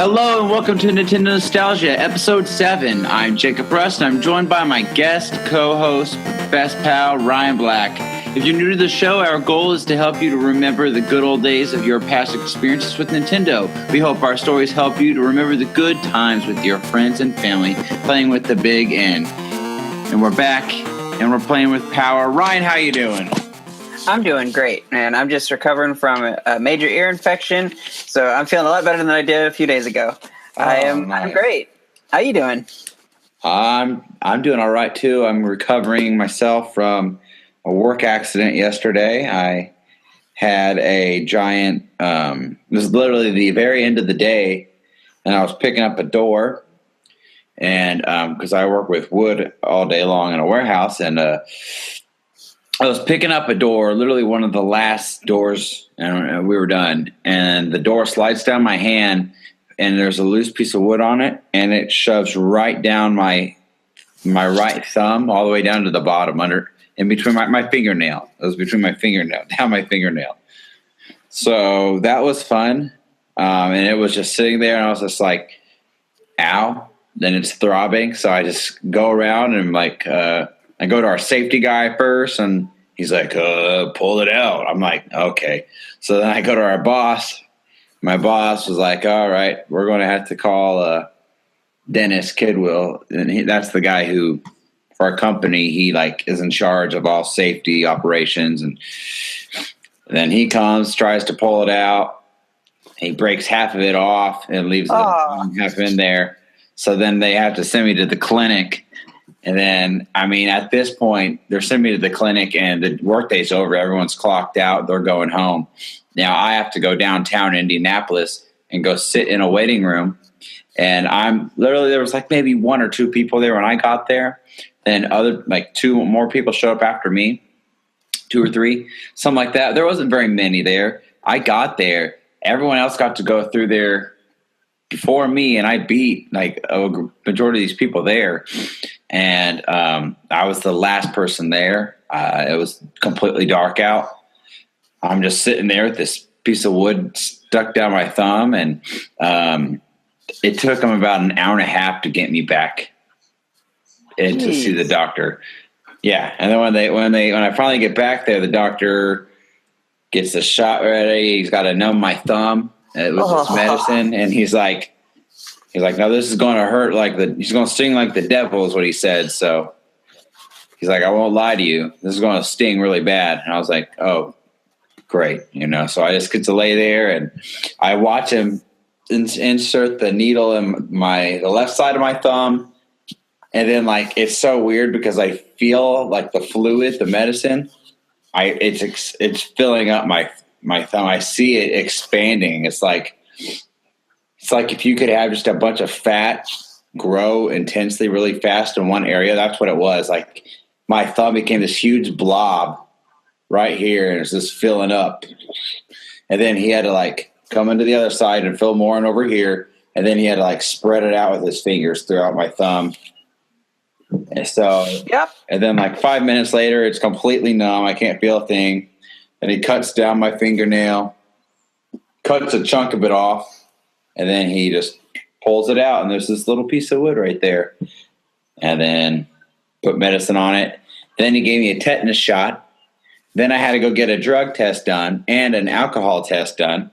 Hello and welcome to Nintendo Nostalgia, Episode 7. I'm Jacob Rust, and I'm joined by my guest, co-host, best pal, Ryan Black. If you're new to the show, our goal is to help you to remember the good old days of your past experiences with Nintendo. We hope our stories help you to remember the good times with your friends and family playing with the Big N. And we're back, and we're playing with power. Ryan, how you doing? I'm doing great, man. I'm just recovering from a major ear infection, so I'm feeling a lot better than I did a few days ago. I'm great. How you doing? I'm doing all right too. I'm recovering myself from a work accident yesterday. I had a giant. It was literally the very end of the day, and I was picking up a door, and because I work with wood all day long in a warehouse, and I was picking up a door, literally one of the last doors, and we were done. And the door slides down my hand, and there's a loose piece of wood on it, and it shoves right down my right thumb, all the way down to the bottom, in between my fingernail. It was between my fingernail, down my fingernail. So that was fun, and it was just sitting there, and I was just like, "Ow!" Then it's throbbing, so I just go around and I go to our safety guy first, and he's like, pull it out. I'm like, okay. So then I go to our boss. My boss was like, all right, we're going to have to call Dennis Kidwell. And that's the guy who, for our company, he is in charge of all safety operations. And then he comes, tries to pull it out. He breaks half of it off and leaves half in there. So then they have to send me to the clinic. And then, at this point, they're sending me to the clinic and the workday's over. Everyone's clocked out. They're going home. Now I have to go downtown Indianapolis and go sit in a waiting room. And there was maybe one or two people there when I got there. Then two more people showed up after me, 2 or 3, something like that. There wasn't very many there. I got there. Everyone else got to go through there before me, and I beat a majority of these people there. And I was the last person there. It was completely dark out. I'm just sitting there with this piece of wood stuck down my thumb, and it took them about an hour and a half to get me back in to see the doctor. Yeah, and then when I finally get back there, the doctor gets the shot ready. He's got to numb my thumb with this medicine, and he's like, no, this is going to hurt he's going to sting like the devil is what he said. So he's like, I won't lie to you. This is going to sting really bad. And I was like, oh, great. So I just get to lay there and I watch him insert the needle in the left side of my thumb. And then it's so weird because I feel the fluid, the medicine, it's filling up my thumb. I see it expanding. It's like if you could have just a bunch of fat grow intensely really fast in one area. That's what it was. My thumb became this huge blob right here, and it's just filling up. And then he had to come into the other side and fill more in over here. And then he had to spread it out with his fingers throughout my thumb. And so, yep. And then 5 minutes later, it's completely numb. I can't feel a thing. And he cuts down my fingernail, cuts a chunk of it off. And then he just pulls it out, and there's this little piece of wood right there. And then put medicine on it. Then he gave me a tetanus shot. Then I had to go get a drug test done and an alcohol test done,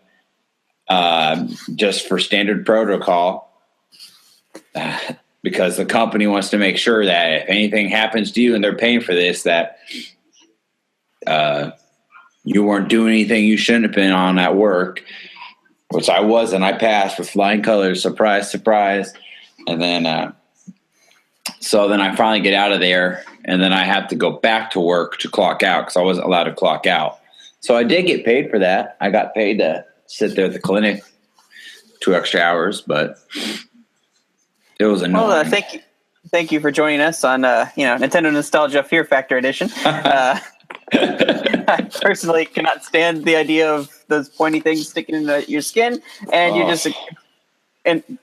just for standard protocol, because the company wants to make sure that if anything happens to you and they're paying for this, that you weren't doing anything you shouldn't have been on at work. Which I wasn't. I passed with flying colors. Surprise, surprise. And then, so then I finally get out of there, and then I have to go back to work to clock out because I wasn't allowed to clock out. So I did get paid for that. I got paid to sit there at the clinic 2 extra hours, but it was annoying. Well, thank you for joining us on Nintendo Nostalgia Fear Factor Edition. I personally cannot stand the idea of those pointy things sticking into your skin, and you just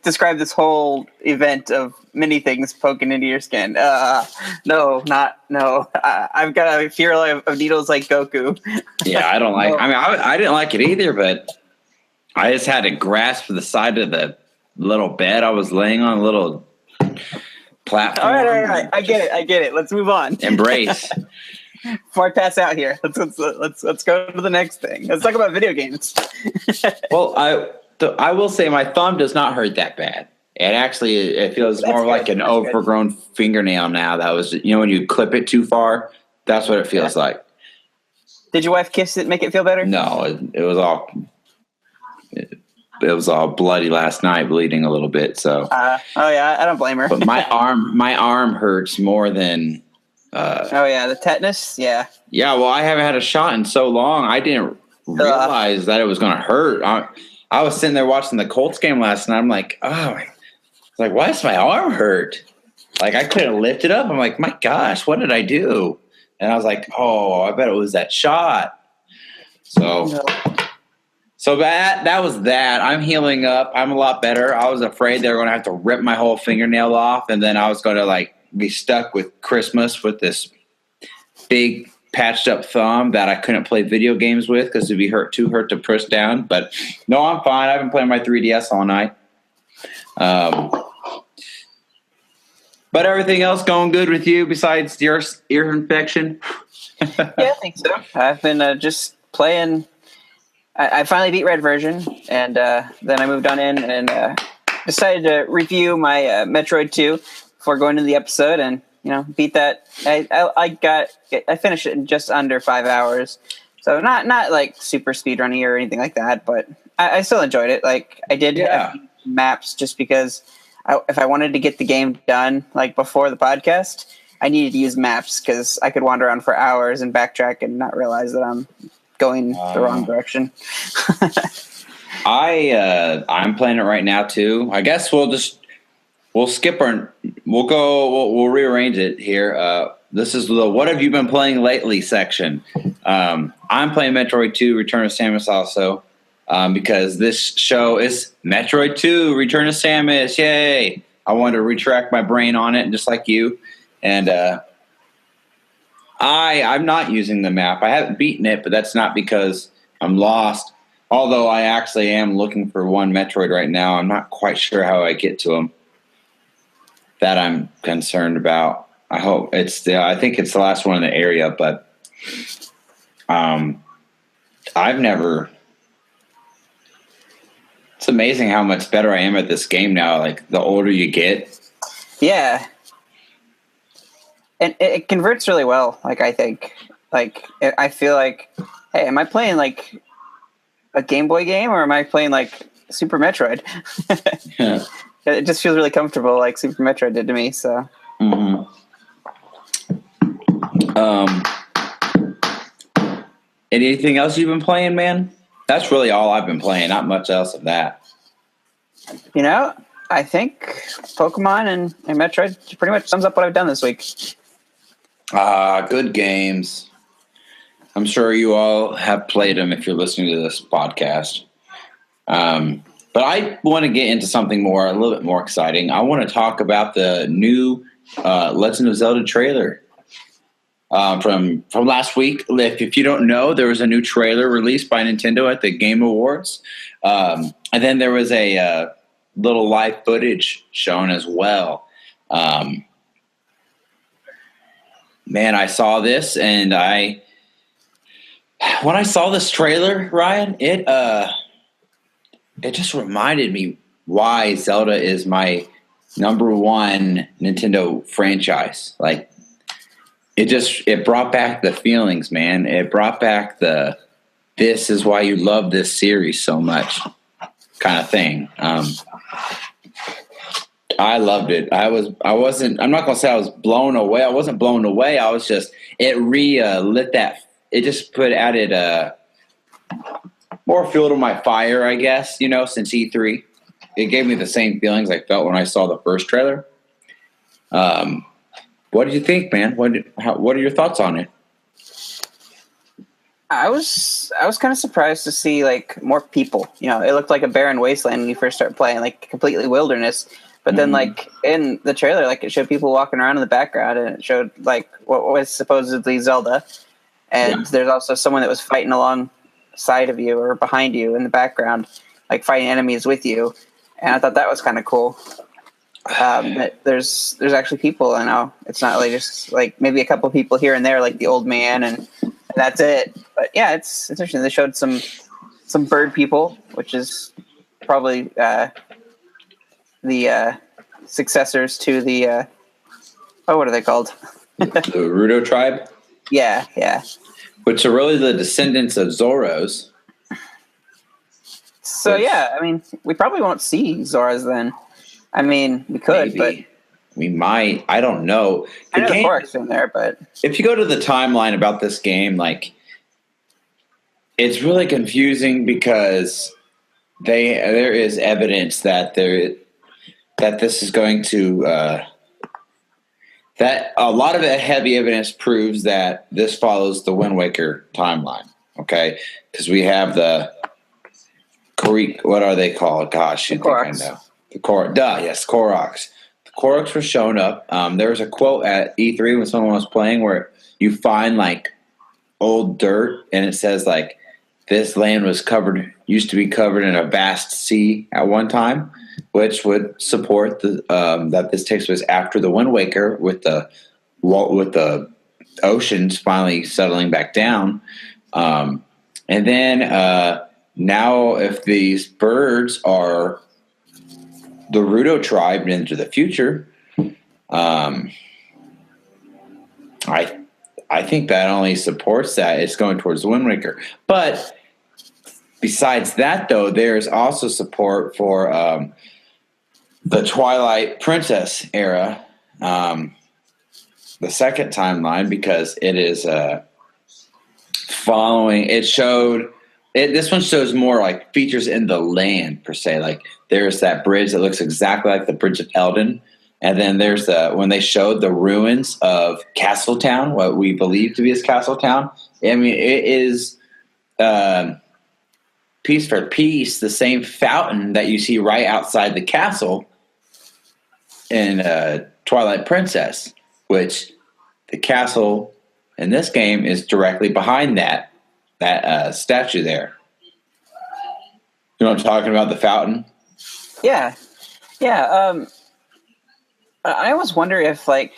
describe this whole event of many things poking into your skin. No. I've got a fear of needles like Goku. Yeah, I don't like. I didn't like it either, but I just had to grasp the side of the little bed I was laying on, a little platform. All right. I get it. Let's move on. Embrace. Before I pass out here, let's go to the next thing. Let's talk about video games. Well, I will say my thumb does not hurt that bad. It feels That's more good. like an That's overgrown fingernail now. That was, when you clip it too far, that's what it feels like. Did your wife kiss it, make it feel better? No, it was all bloody last night, bleeding a little bit. So, oh yeah, I don't blame her. but my arm hurts more than. Oh yeah, the tetanus. Yeah. Yeah, well, I haven't had a shot in so long. I didn't realize that it was going to hurt. I was sitting there watching the Colts game last night. I'm like, why does my arm hurt? Like, I couldn't lift it up. I'm like, my gosh, what did I do? And I was like, I bet it was that shot. So that was that. I'm healing up. I'm a lot better. I was afraid they were going to have to rip my whole fingernail off, and then I was going to be stuck with Christmas with this big patched up thumb that I couldn't play video games with because it'd be too hurt to push down. But no, I'm fine. I've been playing my 3DS all night. But everything else going good with you besides your ear infection? Yeah, I think so. I've been just playing. I finally beat Red version, and then I moved on in and decided to review my Metroid 2 before going into the episode, and beat that. I finished it in just under 5 hours, so not like super speedrunning or anything like that, but I still enjoyed it. Like I did maps just because if I wanted to get the game done before the podcast, I needed to use maps because I could wander around for hours and backtrack and not realize that I'm going the wrong direction. I'm playing it right now too. I guess we'll rearrange it here. This is the what have you been playing lately section. I'm playing Metroid 2 Return of Samus also because this show is Metroid 2 Return of Samus. Yay. I wanted to retract my brain on it just like you. And I'm not using the map. I haven't beaten it, but that's not because I'm lost. Although I actually am looking for one Metroid right now. I'm not quite sure how I get to him. That I'm concerned about. I hope I think it's the last one in the area, but I've never. It's amazing how much better I am at this game now. Like the older you get. Yeah. And it converts really well. I think, I feel like, hey, am I playing a Game Boy game or am I playing Super Metroid? Yeah. It just feels really comfortable, like Super Metroid did to me. So. Mm-hmm. Anything else you've been playing, man? That's really all I've been playing. Not much else of that. I think Pokemon and Metroid pretty much sums up what I've done this week. Good games. I'm sure you all have played them if you're listening to this podcast. But I want to get into something a little bit more exciting. I want to talk about the new Legend of Zelda trailer from last week. If you don't know, there was a new trailer released by Nintendo at the Game Awards. And then there was a little live footage shown as well. Man, I saw this, and when I saw this trailer, Ryan, it just reminded me why Zelda is my number one Nintendo franchise. It brought back the feelings, man. It brought back this is why you love this series so much kind of thing. I loved it. I'm not going to say I was blown away. I wasn't blown away. I was just, it lit that, it just added more fuel to my fire, I guess, since E3. It gave me the same feelings I felt when I saw the first trailer. What did you think, man? What are your thoughts on it? I was kind of surprised to see more people. It looked like a barren wasteland when you first start playing, completely wilderness. But then, in the trailer, it showed people walking around in the background, and it showed what was supposedly Zelda. And there's also someone that was fighting alongside of you or behind you in the background, fighting enemies with you. and I thought that was kind of cool. That there's actually people. It's not like just like maybe a couple people here and there, like the old man, and that's it. But yeah, it's interesting. They showed some bird people, which is probably the successors to the what are they called? The Rudo tribe? Yeah. Which are really the descendants of Zoros. So yeah, I mean, we probably won't see Zoras then. I mean, we could, maybe. but we might. I don't know. I know the Korok's in there, but if you go to the timeline about this game, like, it's really confusing because there is evidence that this is going to that a lot of heavy evidence proves that this follows the Wind Waker timeline. Okay, because we have the what are they called? Gosh, you think I know. The Koroks. The Koroks were shown up. There was a quote at E3 when someone was playing where you find like old dirt and it says like this land used to be covered in a vast sea at one time, which would support that this takes place after the Wind Waker with the oceans finally settling back down, and then now if these birds are the Rudo tribe into the future, I think that only supports that it's going towards the Wind Waker. But besides that, though, there's also support for the Twilight Princess era, the second timeline, because it is following. This one shows more like features in the land per se. Like there's that bridge that looks exactly like the Bridge of Eldon. And then there's when they showed the ruins of Castletown, what we believe to be as Castletown. I mean, it is piece for piece the same fountain that you see right outside the castle in Twilight Princess, which the castle in this game is directly behind that statue there. You know what I'm talking about, the fountain? Yeah. I always wonder if like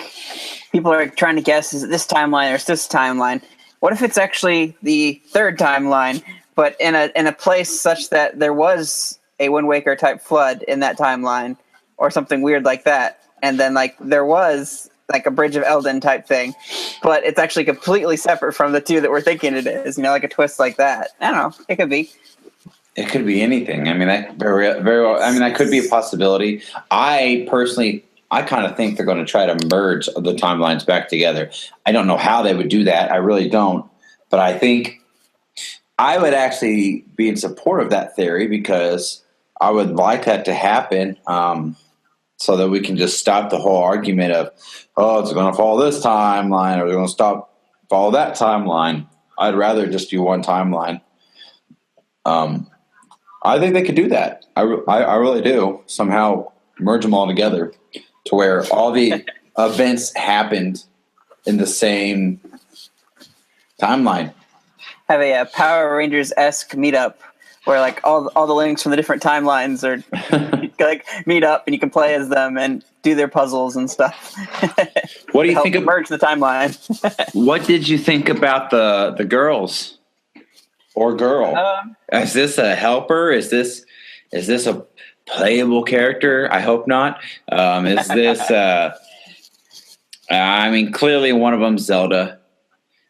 people are trying to guess, is it this timeline or is this timeline? What if it's actually the third timeline, but in a place such that there was a Wind Waker type flood in that timeline, or something weird like that, and then like there was like a Bridge of Eldon type thing, but it's actually completely separate from the two that we're thinking it is. Like a twist like that. I don't know. It could be. It could be anything. I mean, that very well. I mean, that could be a possibility. I kind of think they're going to try to merge the timelines back together. I don't know how they would do that. I really don't. But I think I would actually be in support of that theory because I would like that to happen so that we can just stop the whole argument of, it's going to follow this timeline or they're going to follow that timeline. I'd rather just do one timeline. I think they could do that. I really do. Somehow merge them all together to where all the events happened in the same timeline. Have a Power Rangers-esque meetup where like all the links from the different timelines are like meet up and you can play as them and do their puzzles and stuff. What do you think? Merge the timeline. What did you think about the girls or girl? Is this a helper? Is this a playable character? I hope not. Is this? I mean, clearly one of them's Zelda.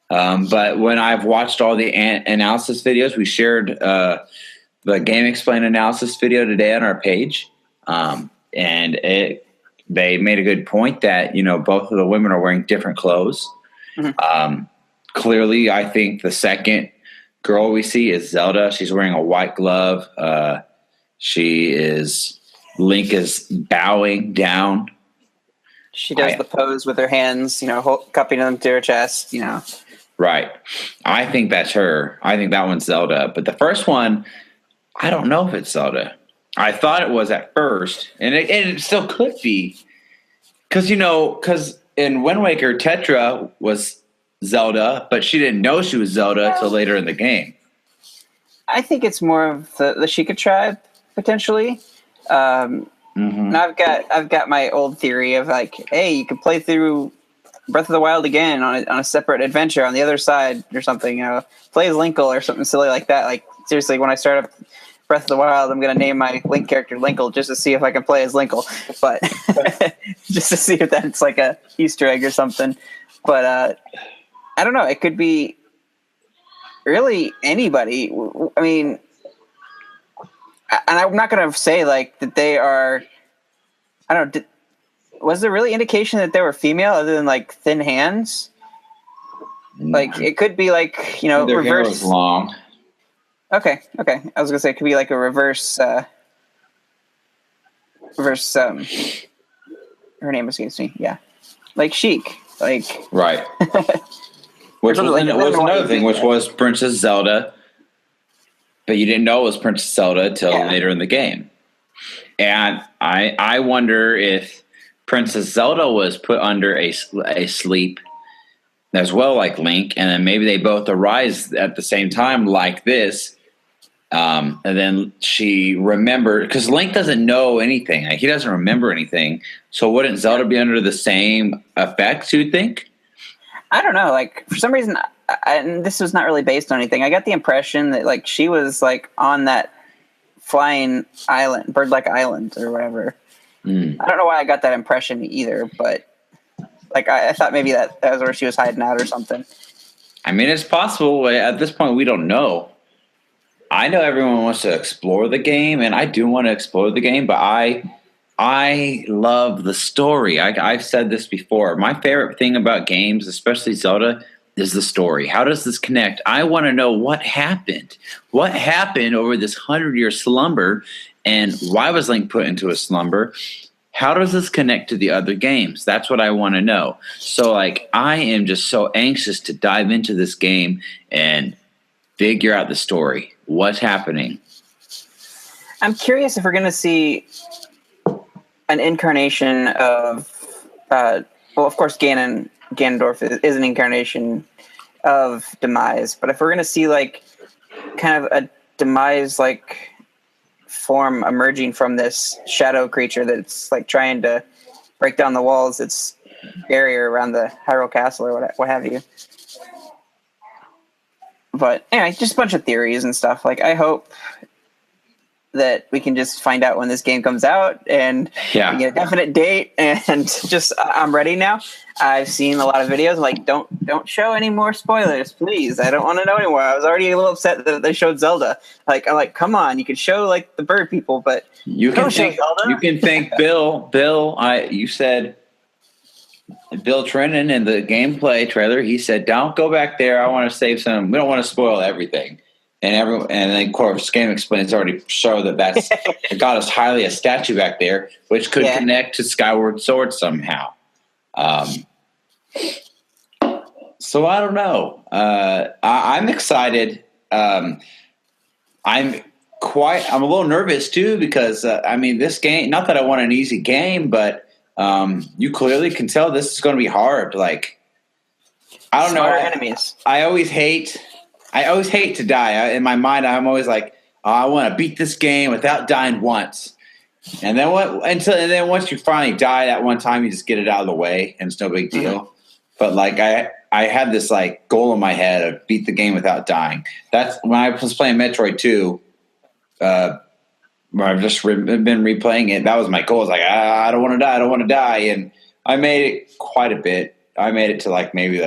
But when I've watched all the analysis videos, we shared the Game Explain analysis video today on our page, and they made a good point that both of the women are wearing different clothes. Mm-hmm. Clearly, I think the second girl we see is Zelda. She's wearing a white glove. Link is bowing down. She does the pose with her hands, cupping them to her chest, Right. I think that's her. I think that one's Zelda. But the first one, I don't know if it's Zelda. I thought it was at first, and it still could be. Because in Wind Waker, Tetra was Zelda, but she didn't know she was Zelda until later in the game. I think it's more of the Sheikah tribe, potentially. And I've got my old theory of like, hey, you could play through Breath of the Wild again on a separate adventure on the other side or something. Play as Linkle or something silly like that. Like seriously, when I start up Breath of the Wild, I'm gonna name my Link character Linkle just to see if I can play as Linkle, but just to see if that's like a Easter egg or something. But I don't know. It could be really anybody. I mean, and I'm not gonna say like that they are. I don't know. Was there really indication that they were female other than like thin hands? Like it could be like their reverse. hair was long. Okay. I was gonna say it could be like a reverse. Her name escapes me. Yeah, like Sheik. Like right. Which was another thing, which was Princess Zelda, but you didn't know it was Princess Zelda until later in the game. And I wonder if Princess Zelda was put under a sleep as well, like Link, and then maybe they both arise at the same time, like this. And then she remembered, because Link doesn't know anything; like, he doesn't remember anything. So wouldn't Zelda be under the same effects? You'd think. I don't know. Like for some reason, and this was not really based on anything. I got the impression that like she was like on that flying island, bird-like island, or whatever. I don't know why I got that impression either, but like I thought maybe that was where she was hiding out or something. I mean, it's possible. At this point, we don't know. I know everyone wants to explore the game, and I do want to explore the game, but I love the story. I've said this before. My favorite thing about games, especially Zelda, is the story. How does this connect? I want to know what happened. What happened over this 100-year slumber, and why was Link put into a slumber? How does this connect to the other games? That's what I want to know. So, like, I am just so anxious to dive into this game and figure out the story. What's happening? I'm curious if we're going to see an incarnation of, of course, Ganondorf is an incarnation of Demise, but if we're going to see like kind of a Demise like form emerging from this shadow creature that's like trying to break down the walls, its barrier around the Hyrule Castle or what have you. But anyway, just a bunch of theories and stuff. Like I hope that we can just find out when this game comes out and we get a definite date, and just I'm ready now. I've seen a lot of videos like don't show any more spoilers, please. I don't want to know anymore. I was already a little upset that they showed Zelda. Like I'm like, come on, you could show like the bird people, but you can thank Bill. You said Bill Trennan in the gameplay trailer. He said, "Don't go back there. I want to save some. We don't want to spoil everything." And then, of course, Game Explains already show that's got us Hylia statue back there, which could connect to Skyward Sword somehow. So I don't know. I'm excited. I'm a little nervous too because this game. Not that I want an easy game, but you clearly can tell this is going to be hard. Like I don't know. Enemies. I always hate to die. In my mind, I'm always like, I want to beat this game without dying once. And then once you finally die that one time, you just get it out of the way, and it's no big deal. Mm-hmm. But like I had this like goal in my head of beat the game without dying. That's when I was playing Metroid 2. Where I've just been replaying it. That was my goal. I was like, I don't want to die. I don't want to die. And I made it quite a bit. I made it to like maybe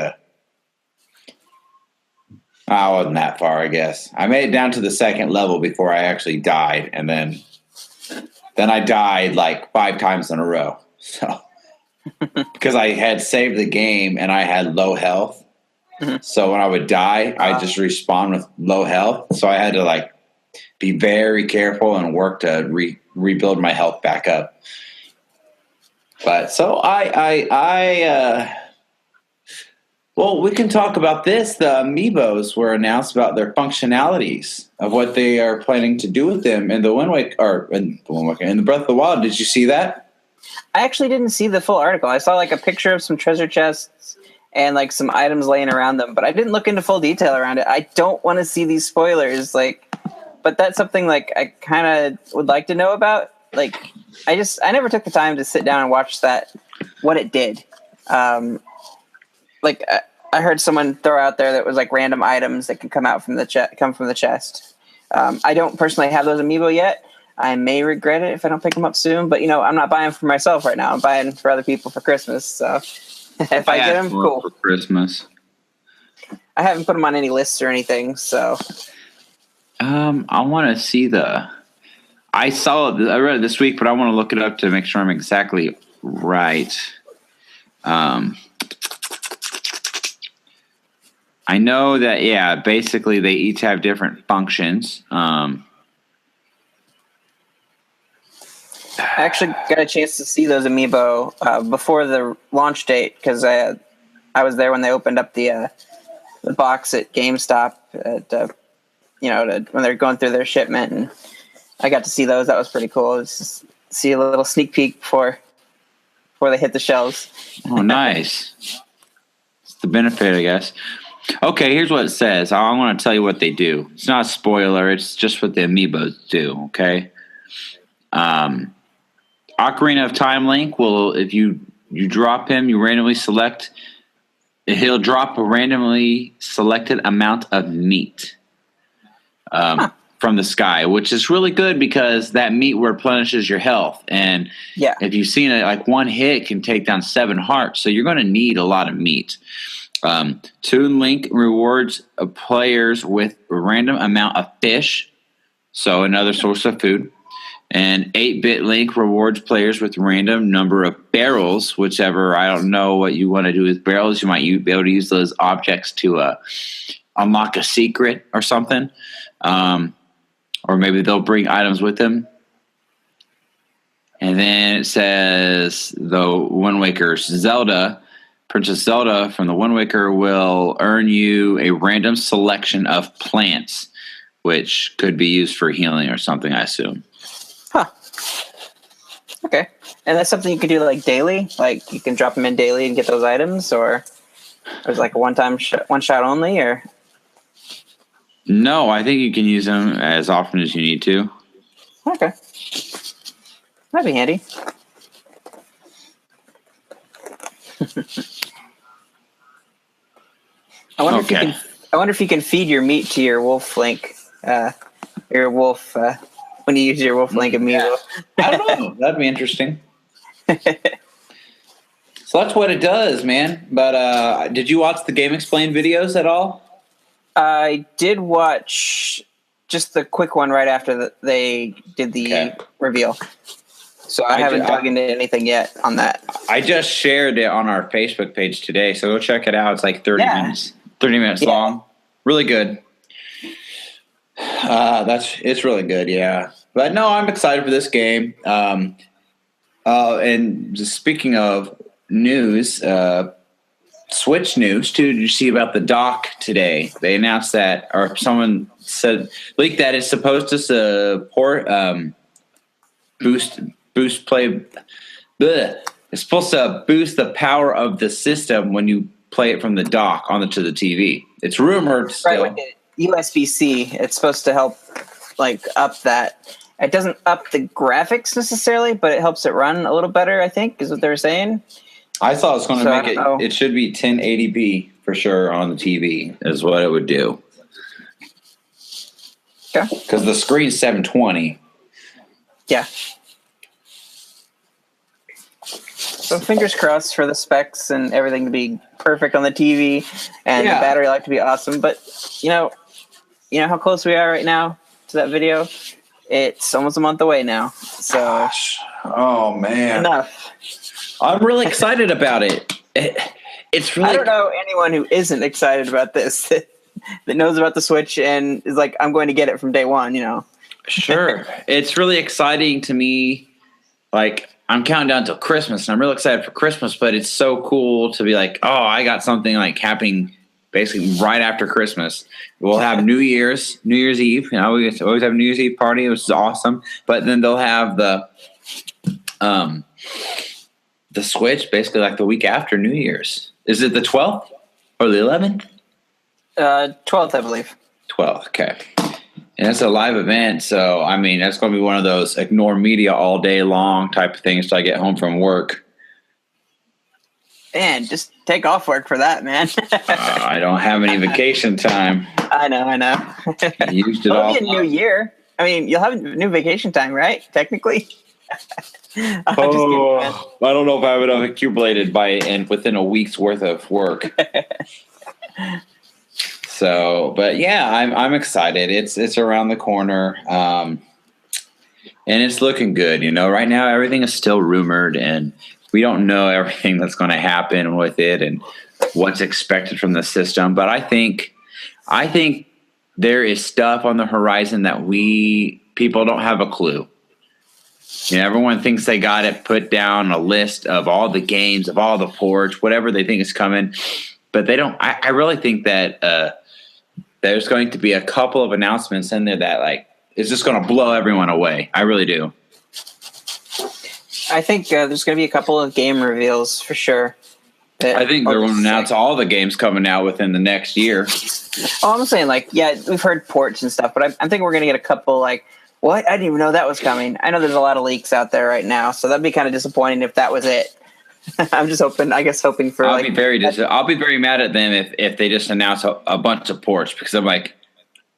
I wasn't that far, I guess. I made it down to the second level before I actually died, and then I died like 5 times in a row. So because I had saved the game and I had low health, so when I would die, I just respawn with low health. So I had to like be very careful and work to rebuild my health back up. But so well, we can talk about this. The Amiibos were announced about their functionalities of what they are planning to do with them in the in the Breath of the Wild. Did you see that? I actually didn't see the full article. I saw like a picture of some treasure chests and like some items laying around them, but I didn't look into full detail around it. I don't want to see these spoilers, but that's something like I kind of would like to know about. like I never took the time to sit down and watch what it did. Like I heard someone throw out there that was like random items that can come from the chest. I don't personally have those amiibo yet. I may regret it if I don't pick them up soon, but I'm not buying for myself right now. I'm buying for other people for Christmas. So if I get them, cool. For Christmas. I haven't put them on any lists or anything, so. I want to see I saw it. I read it this week, but I want to look it up to make sure I'm exactly right. I know that, basically they each have different functions. I actually got a chance to see those amiibo before the launch date because I was there when they opened up the box at GameStop when they're going through their shipment, and I got to see those. That was pretty cool. Just see a little sneak peek before they hit the shelves. Oh, nice. It's the benefit, I guess. Okay, here's what it says. I want to tell you what they do. It's not a spoiler. It's just what the amiibos do, okay? Ocarina of Time Link will, if you drop him, you randomly select, he'll drop a randomly selected amount of meat from the sky, which is really good because that meat replenishes your health. And if you've seen it, like one hit can take down 7 hearts, so you're going to need a lot of meat. Toon Link rewards players with a random amount of fish, so another source of food. And 8-Bit Link rewards players with random number of barrels, whichever, I don't know what you want to do with barrels. You might be able to use those objects to unlock a secret or something. Or maybe they'll bring items with them. And then it says the Wind Waker's Zelda, Princess Zelda from the Wind Waker will earn you a random selection of plants, which could be used for healing or something, I assume. Huh. Okay. And that's something you can do like daily? Like you can drop them in daily and get those items, or is it like a one shot only, or? No, I think you can use them as often as you need to. Okay. That'd be handy. I wonder if you can feed your meat to your wolf link, when you use your wolf link amiibo. I don't know. That'd be interesting. So that's what it does, man. But did you watch the Game Explained videos at all? I did watch just the quick one right after they did the reveal. So I haven't dug into anything yet on that. I just shared it on our Facebook page today, so go check it out. It's like 30 minutes. 30 minutes long. Really good. It's really good, yeah. But no, I'm excited for this game. And just speaking of news, Switch news too. Did you see about the dock today? They announced that, or someone leaked that it's supposed to support boost play. Bleh. It's supposed to boost the power of the system when you play it from the dock onto the TV. It's rumored still. Right, like USB-C. It's supposed to help like up that. It doesn't up the graphics necessarily, but it helps it run a little better, I think, is what they were saying. I thought it was going to make it should be 1080p for sure on the TV is what it would do. Okay. Because the screen's 720. Yeah. So fingers crossed for the specs and everything to be perfect on the TV and the battery life to be awesome. But you know how close we are right now to that video? It's almost a month away now. So oh man. Enough. I'm really excited about it. It's really. I don't know anyone who isn't excited about this that knows about the Switch and is like, I'm going to get it from day one. Sure, it's really exciting to me. Like I'm counting down till Christmas, and I'm really excited for Christmas. But it's so cool to be like, oh, I got something like happening basically right after Christmas. We'll have New Year's Eve. We always have a New Year's Eve party, which is awesome. But then they'll have the Switch basically like the week after New Year's. Is it the 12th or the 11th? 12th, I believe. 12th, okay. And it's a live event, so I mean that's going to be one of those ignore media all day long type of things till I get home from work. Man, just take off work for that, man. I don't have any vacation time. I know. You used it all. It'll be a new year. I mean, you'll have new vacation time, right? Technically. I don't know if I would have accumulated within a week's worth of work. So, but yeah, I'm excited. It's around the corner, and it's looking good. Right now everything is still rumored, and we don't know everything that's going to happen with it and what's expected from the system. But I think there is stuff on the horizon that people don't have a clue. Everyone thinks they got it put down a list of all the games, of all the ports, whatever they think is coming, but they don't. I really think that there's going to be a couple of announcements in there that it's just going to blow everyone away. I really do. I think there's going to be a couple of game reveals for sure. I think they're going to announce all the games coming out within the next year. Oh, I'm saying we've heard ports and stuff, but I'm thinking we're going to get a couple what? I didn't even know that was coming. I know there's a lot of leaks out there right now, so that'd be kind of disappointing if that was it. I'm just hoping for I'll be very mad at them if they just announce a bunch of ports, because I'm like,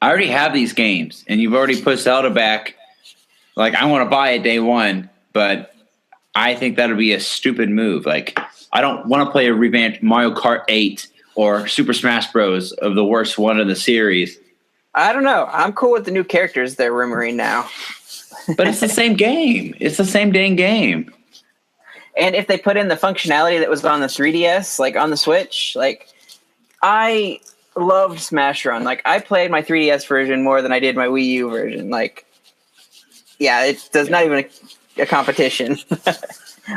I already have these games and you've already put Zelda back. I want to buy it day one, but I think that'll be a stupid move. I don't want to play a revamped Mario Kart 8 or Super Smash Bros. Of the worst one of the series. I don't know. I'm cool with the new characters they're rumoring now. But it's the same game. It's the same dang game. And if they put in the functionality that was on the 3DS, on the Switch, I loved Smash Run. I played my 3DS version more than I did my Wii U version. It does not even a competition.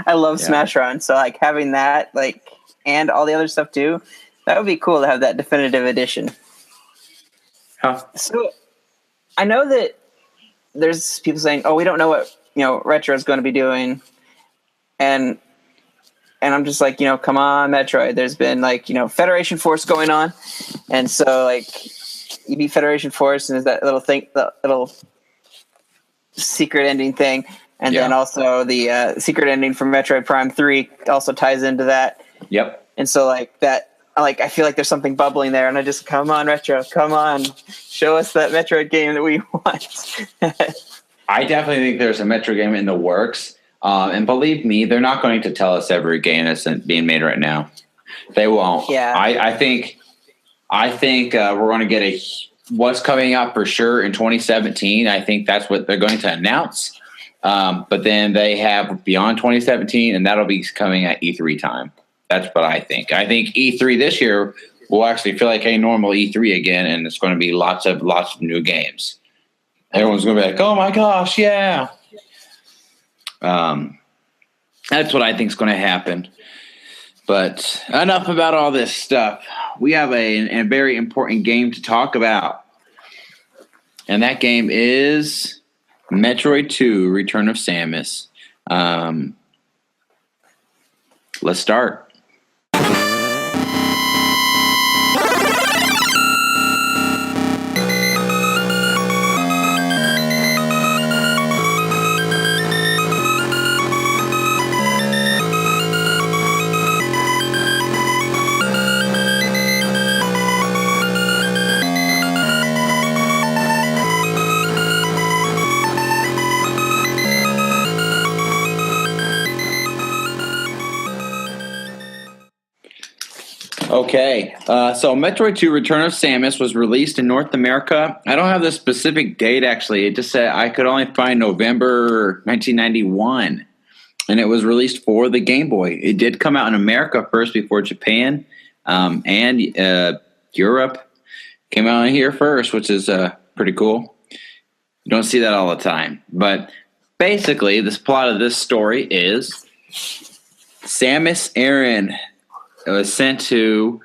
I love Smash Run, so having that and all the other stuff too, that would be cool to have that definitive edition. Huh. So I know that there's people saying, "Oh, we don't know what Retro is going to be doing," and I'm just come on, Metroid. There's been Federation Force going on, and so you beat Federation Force, and there's that little thing, the little secret ending thing. And then also the secret ending from Metroid Prime 3 also ties into that. Yep. And so that, I feel like there's something bubbling there, and I just, come on, Retro, come on, show us that Metroid game that we want. I definitely think there's a Metroid game in the works. And believe me, they're not going to tell us every game that's being made right now. They won't. Yeah. I think we're going to get what's coming out for sure in 2017. I think that's what they're going to announce. But then they have beyond 2017, and that'll be coming at E3 time. That's what I think. I think E3 this year will actually feel like a normal E3 again, and it's going to be lots of new games. Everyone's going to be like, "Oh my gosh, yeah!" That's what I think is going to happen. But enough about all this stuff. We have a very important game to talk about, and that game is Metroid 2: Return of Samus. Let's start. Okay, so Metroid 2 Return of Samus was released in North America. I don't have the specific date, actually. It just said I could only find November 1991, and it was released for the Game Boy. It did come out in America first before Japan, and Europe came out here first, which is pretty cool. You don't see that all the time. But basically, this plot of this story is Samus Aran was sent to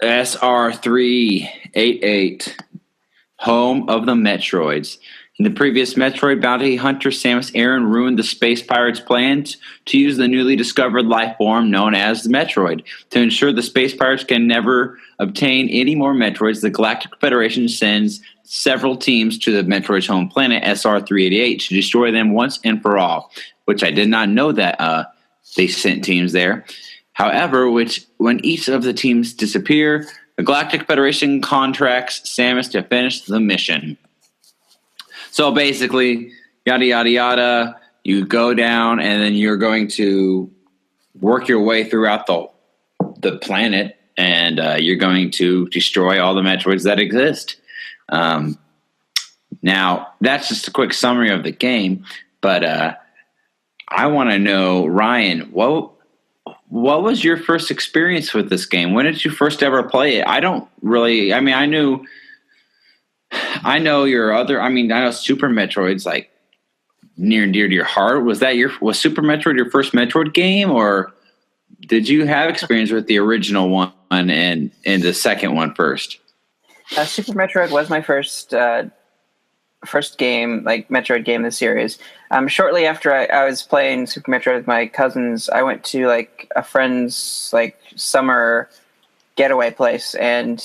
SR388 home of the Metroids. In the previous Metroid, bounty hunter Samus Aran ruined the space pirates' plans to use the newly discovered life form known as the Metroid. To ensure the space pirates can never obtain any more Metroids, the Galactic Federation sends several teams to the Metroid's home planet, SR-388, to destroy them once and for all, which I did not know that they sent teams there. However, when each of the teams disappear, the Galactic Federation contracts Samus to finish the mission. So basically, yada, yada, yada, you go down and then you're going to work your way throughout the planet and you're going to destroy all the Metroids that exist. Now, that's just a quick summary of the game, but I want to know, Ryan, what was your first experience with this game? When did you first ever play it? I know I know Super Metroid's like near and dear to your heart. Was Super Metroid your first Metroid game, or did you have experience with the original one and the second one first? Super Metroid was my first game, like Metroid game in the series. Shortly after I was playing Super Metroid with my cousins, I went to like a friend's like summer getaway place, and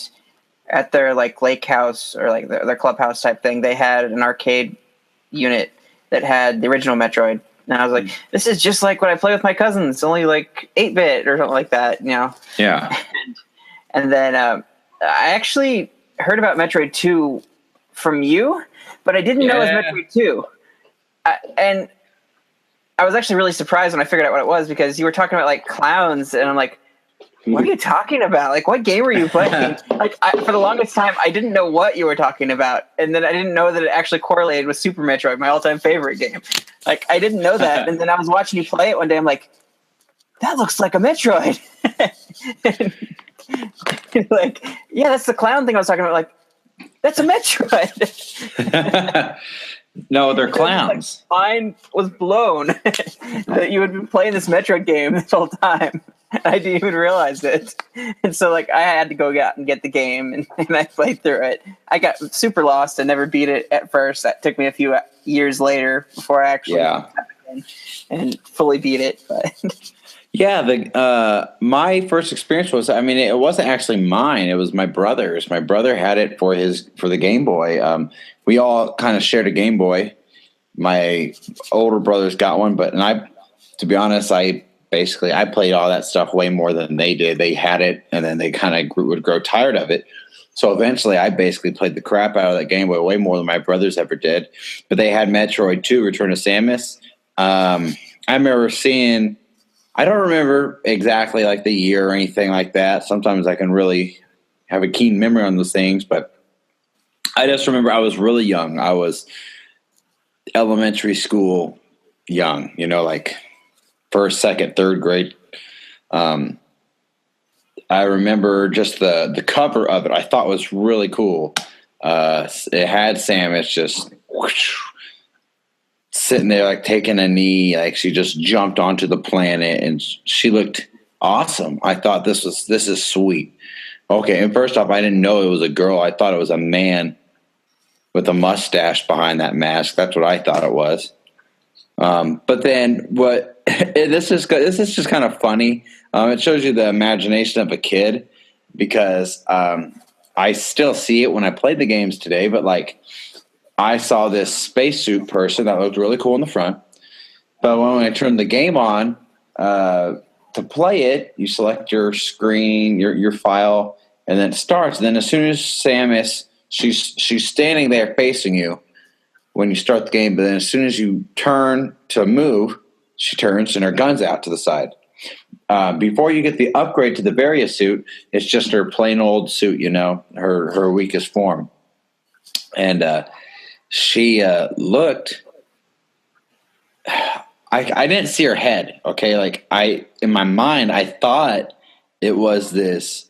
at their like lake house or like their clubhouse type thing, they had an arcade unit that had the original Metroid. And I was like, this is just like what I play with my cousins. It's only like 8-bit or something like that, you know? Yeah. And then I actually heard about Metroid 2 from you, but I didn't know it was Metroid 2. And I was actually really surprised when I figured out what it was, because you were talking about like clowns, and I'm like, what are you talking about? Like, what game were you playing? For the longest time, I didn't know what you were talking about. And then I didn't know that it actually correlated with Super Metroid, my all-time favorite game. Like, I didn't know that. And then I was watching you play it one day. I'm like, that looks like a Metroid. Like, yeah, that's the clown thing I was talking about. Like, that's a Metroid. No, they're clowns. Mine was blown that you had been playing this Metroid game this whole time. I didn't even realize it. And so, like, I had to go out and get the game, and I played through it. I got super lost and never beat it at first. That took me a few years later before I actually and fully beat it. But yeah, my first experience was, I mean, it wasn't actually mine. It was my brother's. My brother had it for the Game Boy. We all kind of shared a Game Boy. My older brothers got one, to be honest, I played all that stuff way more than they did. They had it, and then they kind of would grow tired of it. So eventually, I basically played the crap out of that Game Boy way more than my brothers ever did. But they had Metroid 2, Return of Samus. I remember seeing, I don't remember exactly like the year or anything like that. Sometimes I can really have a keen memory on those things, but I just remember I was really young. I was elementary school young, like first, second, third grade. I remember just the cover of it. I thought was really cool. It had Samus just sitting there, like taking a knee, like she just jumped onto the planet, and she looked awesome. I thought this is sweet. Okay, and first off, I didn't know it was a girl. I thought it was a man with a mustache behind that mask. That's what I thought it was. But then this is just kind of funny. It shows you the imagination of a kid, because I still see it when I play the games today. But like, I saw this spacesuit person that looked really cool in the front. But when I turned the game on to play it, you select your screen, your file, and then it starts. And then as soon as Samus, she's standing there facing you when you start the game, but then as soon as you turn to move, she turns and her gun's out to the side. Before you get the upgrade to the Varia suit, it's just her plain old suit, her weakest form. And she looked... I didn't see her head, okay? Like, in my mind, I thought it was this...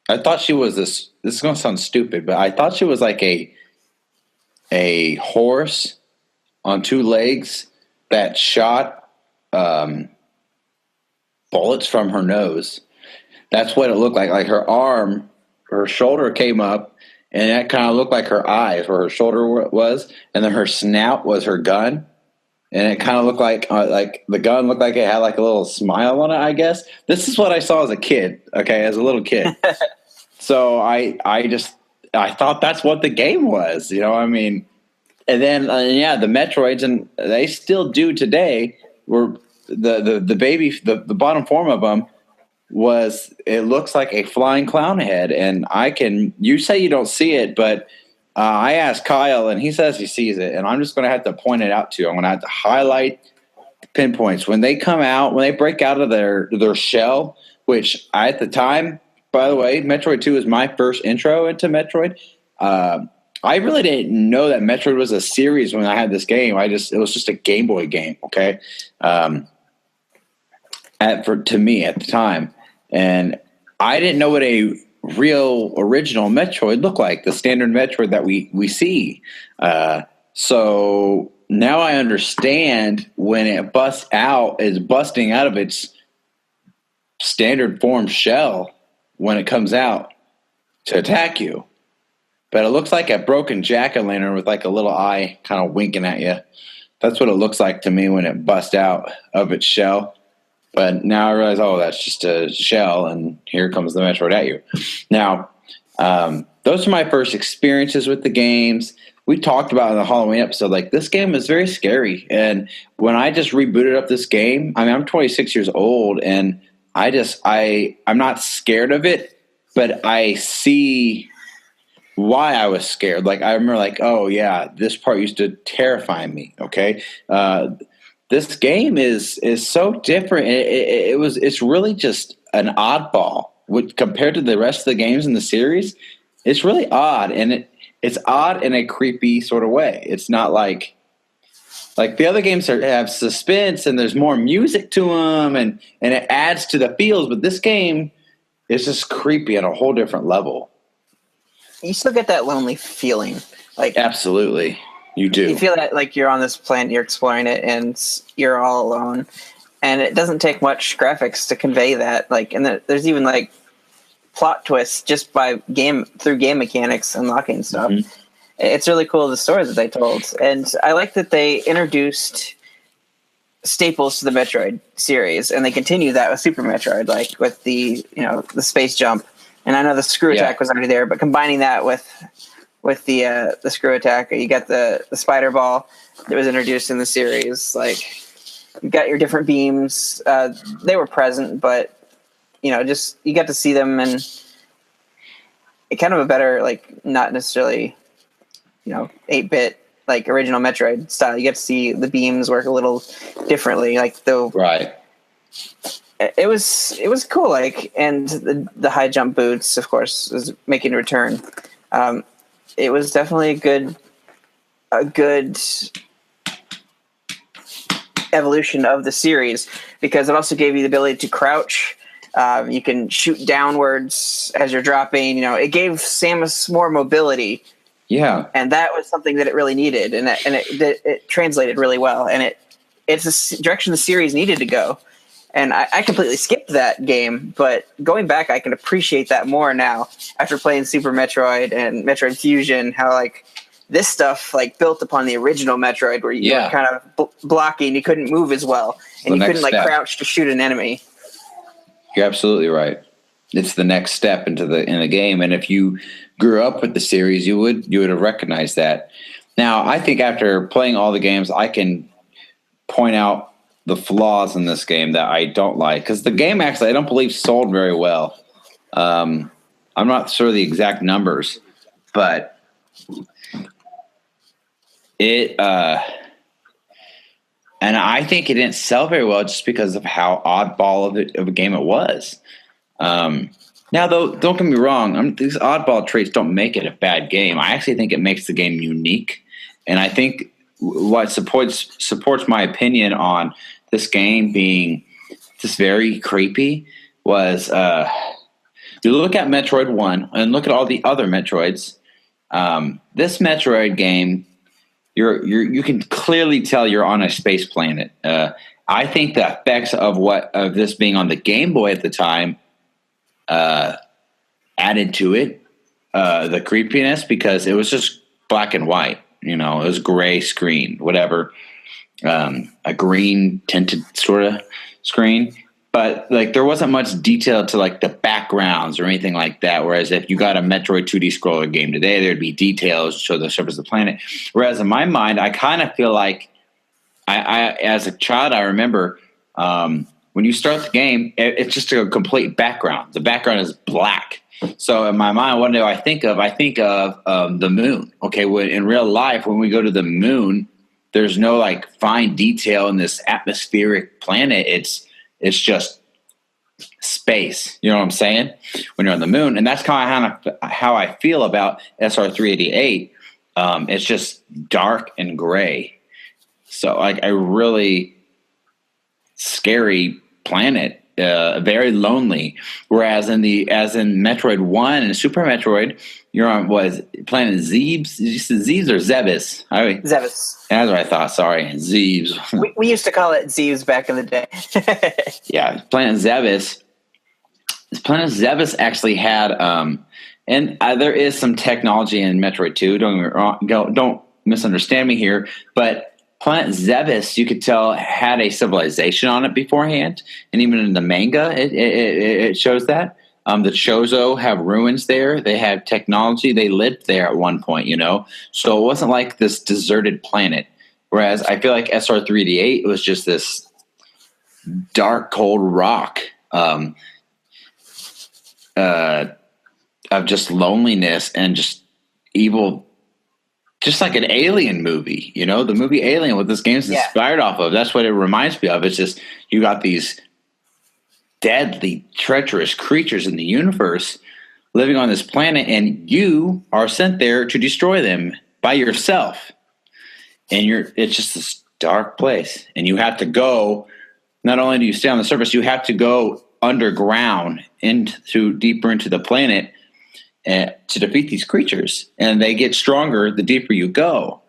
I thought she was this... This is going to sound stupid, but I thought she was like a horse on two legs that shot bullets from her nose. That's what it looked like. Like her arm, her shoulder came up, and that kind of looked like her eyes, where her shoulder was, and then her snout was her gun, and it kind of looked like the gun looked like it had like a little smile on it. I guess this is what I saw as a kid. Okay, as a little kid. So I thought that's what the game was. I mean, and then the Metroids, and they still do today. Were the baby, the bottom form of them was, it looks like a flying clown head, and you say you don't see it, but I asked Kyle, and he says he sees it, and I'm just going to have to point it out to you. I'm going to have to highlight the pinpoints when they come out, when they break out of their shell. Which at the time, by the way, Metroid 2 is my first intro into Metroid. I really didn't know that Metroid was a series when I had this game. It was just a Game Boy game. Okay. To me at the time. And I didn't know what a real original Metroid looked like, the standard Metroid that we see. So now I understand when it is busting out of its standard form shell when it comes out to attack you. But it looks like a broken jack-o'-lantern with like a little eye kind of winking at you. That's what it looks like to me when it busts out of its shell. But now I realize, that's just a shell, and here comes the Metroid at you. Now, those are my first experiences with the games. We talked about in the Halloween episode, like, this game is very scary. And when I just rebooted up this game, I mean, I'm 26 years old, and I'm not scared of it, but I see why I was scared. Like, I remember, like, oh, yeah, this part used to terrify me, okay? This game is so different. It's really just an oddball compared to the rest of the games in the series. It's really odd, and it's odd in a creepy sort of way. It's not like the other games have suspense and there's more music to them, and it adds to the feels. But this game is just creepy on a whole different level. You still get that lonely feeling, like absolutely. You do. You feel that like you're on this planet, you're exploring it, and you're all alone. And it doesn't take much graphics to convey that. Like, and there's even like plot twists just through game mechanics, unlocking stuff. Mm-hmm. It's really cool, the story that they told, and I like that they introduced staples to the Metroid series, and they continue that with Super Metroid, like with the the space jump. And I know the screw attack was already there, but combining that with the screw attack, you got the spider ball that was introduced in the series. Like, you got your different beams. They were present, but just you got to see them, and it kind of a better, like, not necessarily 8-bit like original Metroid style. You get to see the beams work a little differently, like right. It was cool, like, and the high jump boots, of course, was making a return. It was definitely a good evolution of the series, because it also gave you the ability to crouch. You can shoot downwards as you're dropping. It gave Samus more mobility. Yeah, and that was something that it really needed, and it translated really well. And it's a direction the series needed to go. And I completely skipped that game, but going back, I can appreciate that more now after playing Super Metroid and Metroid Fusion. How like this stuff like built upon the original Metroid, where you were kind of blocking, you couldn't move as well, and you couldn't like crouch to shoot an enemy. You're absolutely right. It's the next step in the game, and if you grew up with the series, you would have recognized that. Now, I think after playing all the games, I can point out the flaws in this game that I don't like, because the game actually, I don't believe, sold very well. I'm not sure the exact numbers, but it and I think it didn't sell very well just because of how oddball of a game it was. Now, though, don't get me wrong, these oddball traits don't make it a bad game. I actually think it makes the game unique, and I think what supports my opinion on this game being just very creepy was you look at Metroid 1 and look at all the other Metroids. This Metroid game, you can clearly tell you're on a space planet. I think the effects of this being on the Game Boy at the time added to it. the creepiness because it was just black and white. You know, it was gray screen, whatever, a green tinted sort of screen. But like there wasn't much detail to like the backgrounds or anything like that. Whereas if you got a Metroid 2D scroller game today, there'd be details to show the surface of the planet. Whereas in my mind, I kind of feel like I as a child, I remember when you start the game, it's just a complete background. The background is black. So in my mind, what do I think of? I think of the moon. Okay, in real life, when we go to the moon, there's no like fine detail in this atmospheric planet. It's just space. You know what I'm saying? When you're on the moon, and that's kind of how I feel about SR388. It's just dark and gray. So like a really scary planet, very lonely. Whereas in Metroid 1 and Super Metroid, you're on planet Zebes? Did you say Zebes or Zebes? Zebes. That's what I thought. Sorry, Zebes. We used to call it Zebes back in the day. Yeah, planet Zebes. Planet Zebes actually had, and there is some technology in Metroid 2. Don't get me wrong, don't misunderstand me here, but Planet Zebes, you could tell, had a civilization on it beforehand, and even in the manga, it shows that. The Chozo have ruins there. They have technology. They lived there at one point, you know? So it wasn't like this deserted planet. Whereas I feel like SR3D8 was just this dark, cold rock of just loneliness and just evil, just like an Alien movie, you know? The movie Alien, what this game's inspired off of. That's what it reminds me of. It's just you got these deadly, treacherous creatures in the universe living on this planet, and you are sent there to destroy them by yourself. And it's just this dark place. And you have to go, not only do you stay on the surface, you have to go underground deeper into the planet to defeat these creatures. And they get stronger the deeper you go.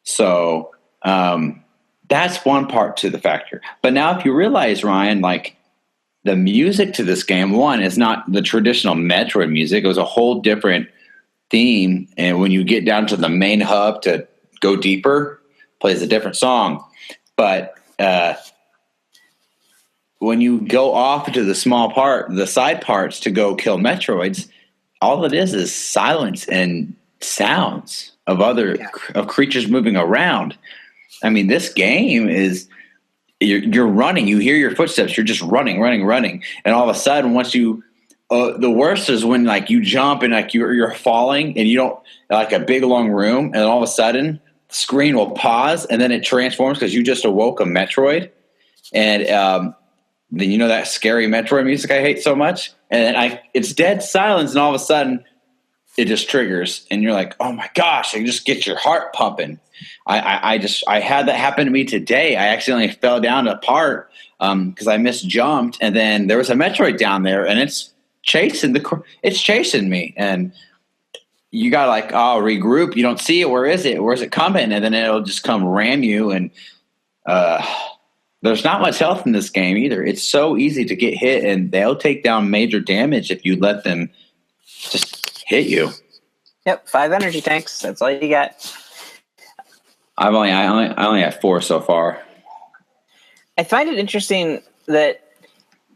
So that's one part to the factor. But now if you realize, Ryan, like, the music to this game, one, is not the traditional Metroid music. It was a whole different theme. And when you get down to the main hub to go deeper, plays a different song. But when you go off into the side parts to go kill Metroids, all it is silence and sounds of of creatures moving around. I mean, this game is... You're running. You hear your footsteps. You're just running. And all of a sudden, once you, the worst is when like you jump and like you're falling and you don't, like a big long room, and all of a sudden the screen will pause and then it transforms because you just awoke a Metroid, and then you know that scary Metroid music I hate so much, and it's dead silence, and all of a sudden it just triggers, and you're like, oh my gosh, it just gets your heart pumping. I had that happen to me today. I accidentally fell down to a part because I misjumped, and then there was a Metroid down there, and it's chasing me, and you gotta like regroup. You don't see it. Where is it? Where's it coming? And then it'll just come ram you. And there's not much health in this game either. It's so easy to get hit, and they'll take down major damage if you let them just hit you. Yep, 5 energy tanks. That's all you got. I only have 4 so far. I find it interesting that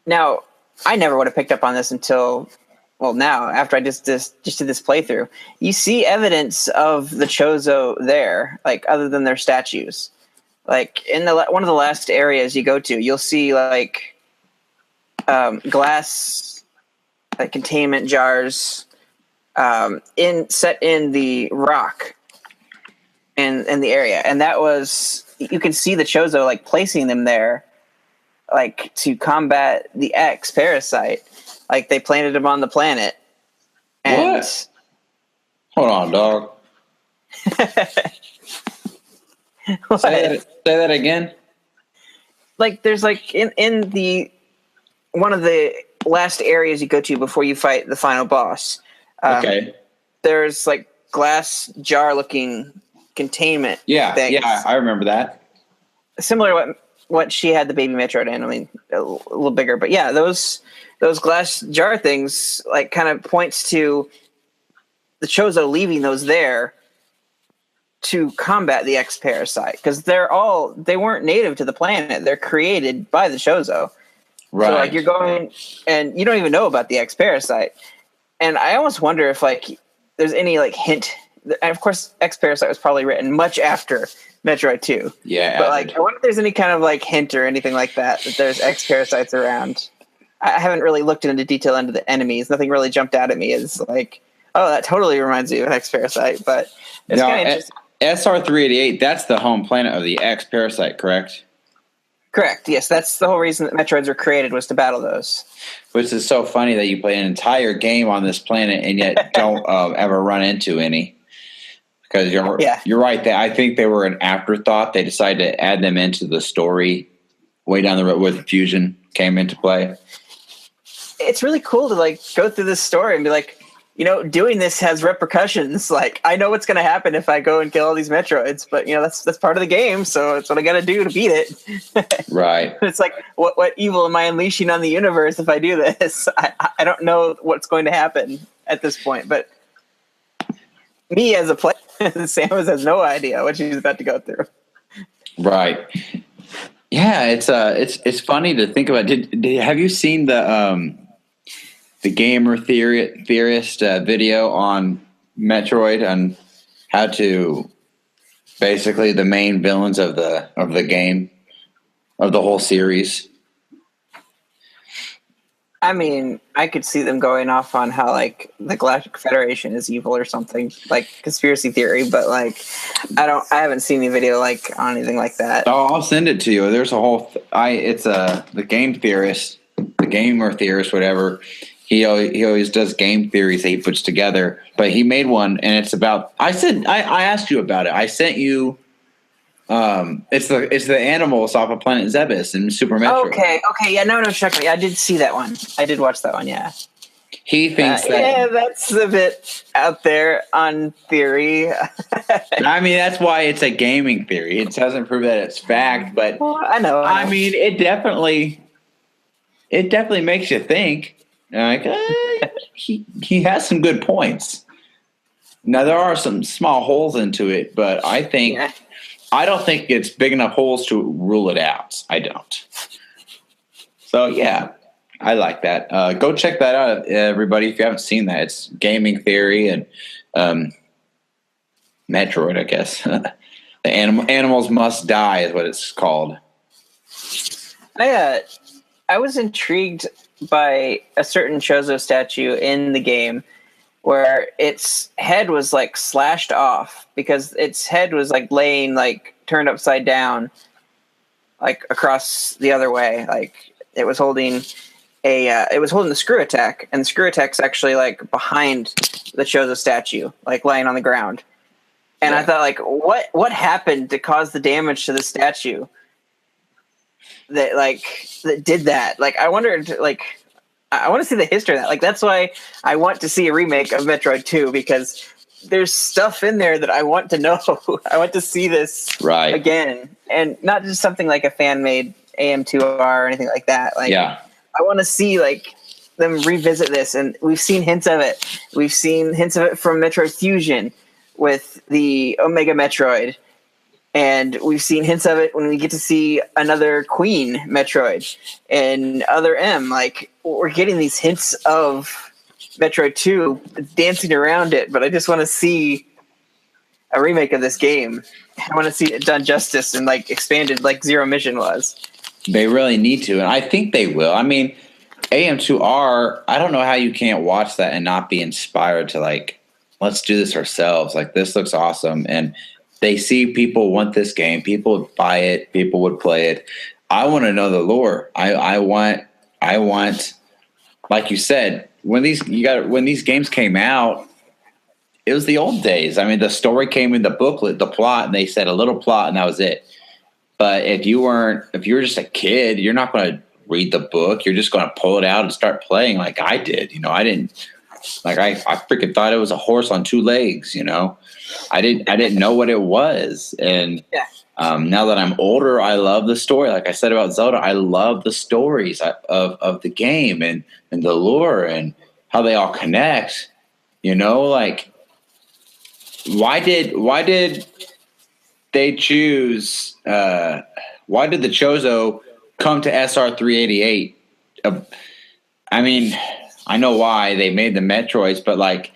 now I never would have picked up on this until now after I just did this playthrough. You see evidence of the Chozo there, like other than their statues. Like in one of the last areas you go to, you'll see like glass like containment jars set in the rock. In the area, and that was, you can see the Chozo like placing them there, like to combat the X parasite. Like they planted them on the planet. And what? Hold on, dog. Say that again. Like there's like in the one of the last areas you go to before you fight the final boss. Okay. There's like glass jar looking containment things. Yeah, I remember that. Similar to what she had the baby Metroid in. I mean, a little bigger, but yeah, those glass jar things like kind of points to the Chozo leaving those there to combat the X parasite, because they weren't native to the planet. They're created by the Chozo. Right. So like you're going and you don't even know about the X parasite. And I almost wonder if like there's any like hint. And of course, X Parasite was probably written much after Metroid 2. Yeah. But like, I wonder if there's any kind of like hint or anything like that there's X Parasites around. I haven't really looked into detail into the enemies. Nothing really jumped out at me as like, oh, that totally reminds me of X Parasite. But it's kind of interesting. SR388, that's the home planet of the X Parasite, correct? Correct. Yes, that's the whole reason that Metroids were created, was to battle those. Which is so funny that you play an entire game on this planet and yet don't ever run into any. Because you're right. I think they were an afterthought. They decided to add them into the story way down the road where the fusion came into play. It's really cool to like go through this story and be like, you know, doing this has repercussions. Like, I know what's going to happen if I go and kill all these Metroids, but you know, that's part of the game. So it's what I got to do to beat it. Right. It's like, what evil am I unleashing on the universe if I do this? I don't know what's going to happen at this point, but me as a player, Samus has no idea what she's about to go through. Right. Yeah, it's funny to think about. Have you seen the gamer theorist video on Metroid on how to basically the main villains of the game, of the whole series? I mean, I could see them going off on how like the Galactic Federation is evil or something, like conspiracy theory, but like I haven't seen the video like on anything like that. Oh, I'll send it to you. There's a whole it's the game theorist, the gamer theorist, whatever. He always does game theories that he puts together, but he made one, and it's about. I asked you about it. I sent you. It's the animals off of Planet Zebes in Super Metroid. Okay, yeah, no, check me. I did see that one. I did watch that one. Yeah. He thinks that. Yeah, that's a bit out there on theory. I mean, that's why it's a gaming theory. It doesn't prove that it's fact, but well, I know. I mean, it definitely makes you think. Like he has some good points. Now there are some small holes into it, but I think I don't think it's big enough holes to rule it out. I don't. So yeah, I like that. Go check that out, everybody. If you haven't seen that, it's Gaming Theory and Metroid, I guess. The Animals Must Die is what it's called. I was intrigued by a certain Chozo statue in the game where its head was like slashed off because its head was like laying like turned upside down, like across the other way. Like it was holding the screw attack, and the screw attack's actually like behind the Chozo statue, like laying on the ground. And I thought, like, what happened to cause the damage to the statue that did that? Like, I wondered, like, I want to see the history of that. Like, that's why I want to see a remake of Metroid 2, because there's stuff in there that I want to know. I want to see this again, and not just something like a fan-made AM2R or anything like that. Like, I want to see like them revisit this, and we've seen hints of it. We've seen hints of it from Metroid Fusion with the Omega Metroid, and we've seen hints of it when we get to see another Queen Metroid and Other M. Like, we're getting these hints of Metroid 2 dancing around it, but I just want to see a remake of this game. I want to see it done justice and like expanded like Zero Mission was. They really need to, and I think they will. I mean, AM2R, I don't know how you can't watch that and not be inspired to like, let's do this ourselves. Like, this looks awesome. And they see people want this game. People would buy it. People would play it. I want to know the lore. I want, like you said, when these games came out, it was the old days. I mean, the story came in the booklet, the plot, and they said a little plot, and that was it. But if you were just a kid, you're not going to read the book. You're just going to pull it out and start playing like I did. You know, I didn't. Like I freaking thought it was a horse on two legs, you know. I didn't know what it was. And now that I'm older, I love the story. Like I said about Zelda, I love the stories of the game and the lore and how they all connect. You know, like why did they choose? Why did the Chozo come to SR 388? I mean, I know why they made the Metroids, but like,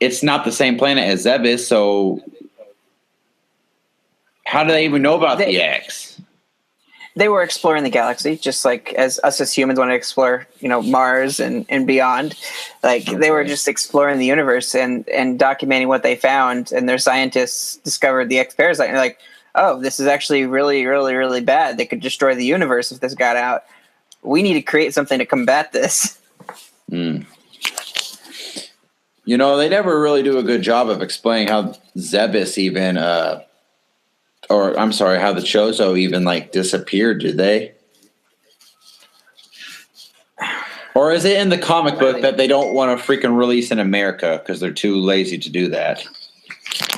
it's not the same planet as Zebes, so how do they even know about the X? They were exploring the galaxy, just like as us as humans want to explore, Mars and beyond. Like they were just exploring the universe and documenting what they found, and their scientists discovered the X parasite. And they're like, oh, this is actually really, really, really bad. They could destroy the universe if this got out. We need to create something to combat this. Mm. They never really do a good job of explaining how Zebes even, how the Chozo even like disappeared. Did they? Or is it in the comic book that they don't want to freaking release in America because they're too lazy to do that?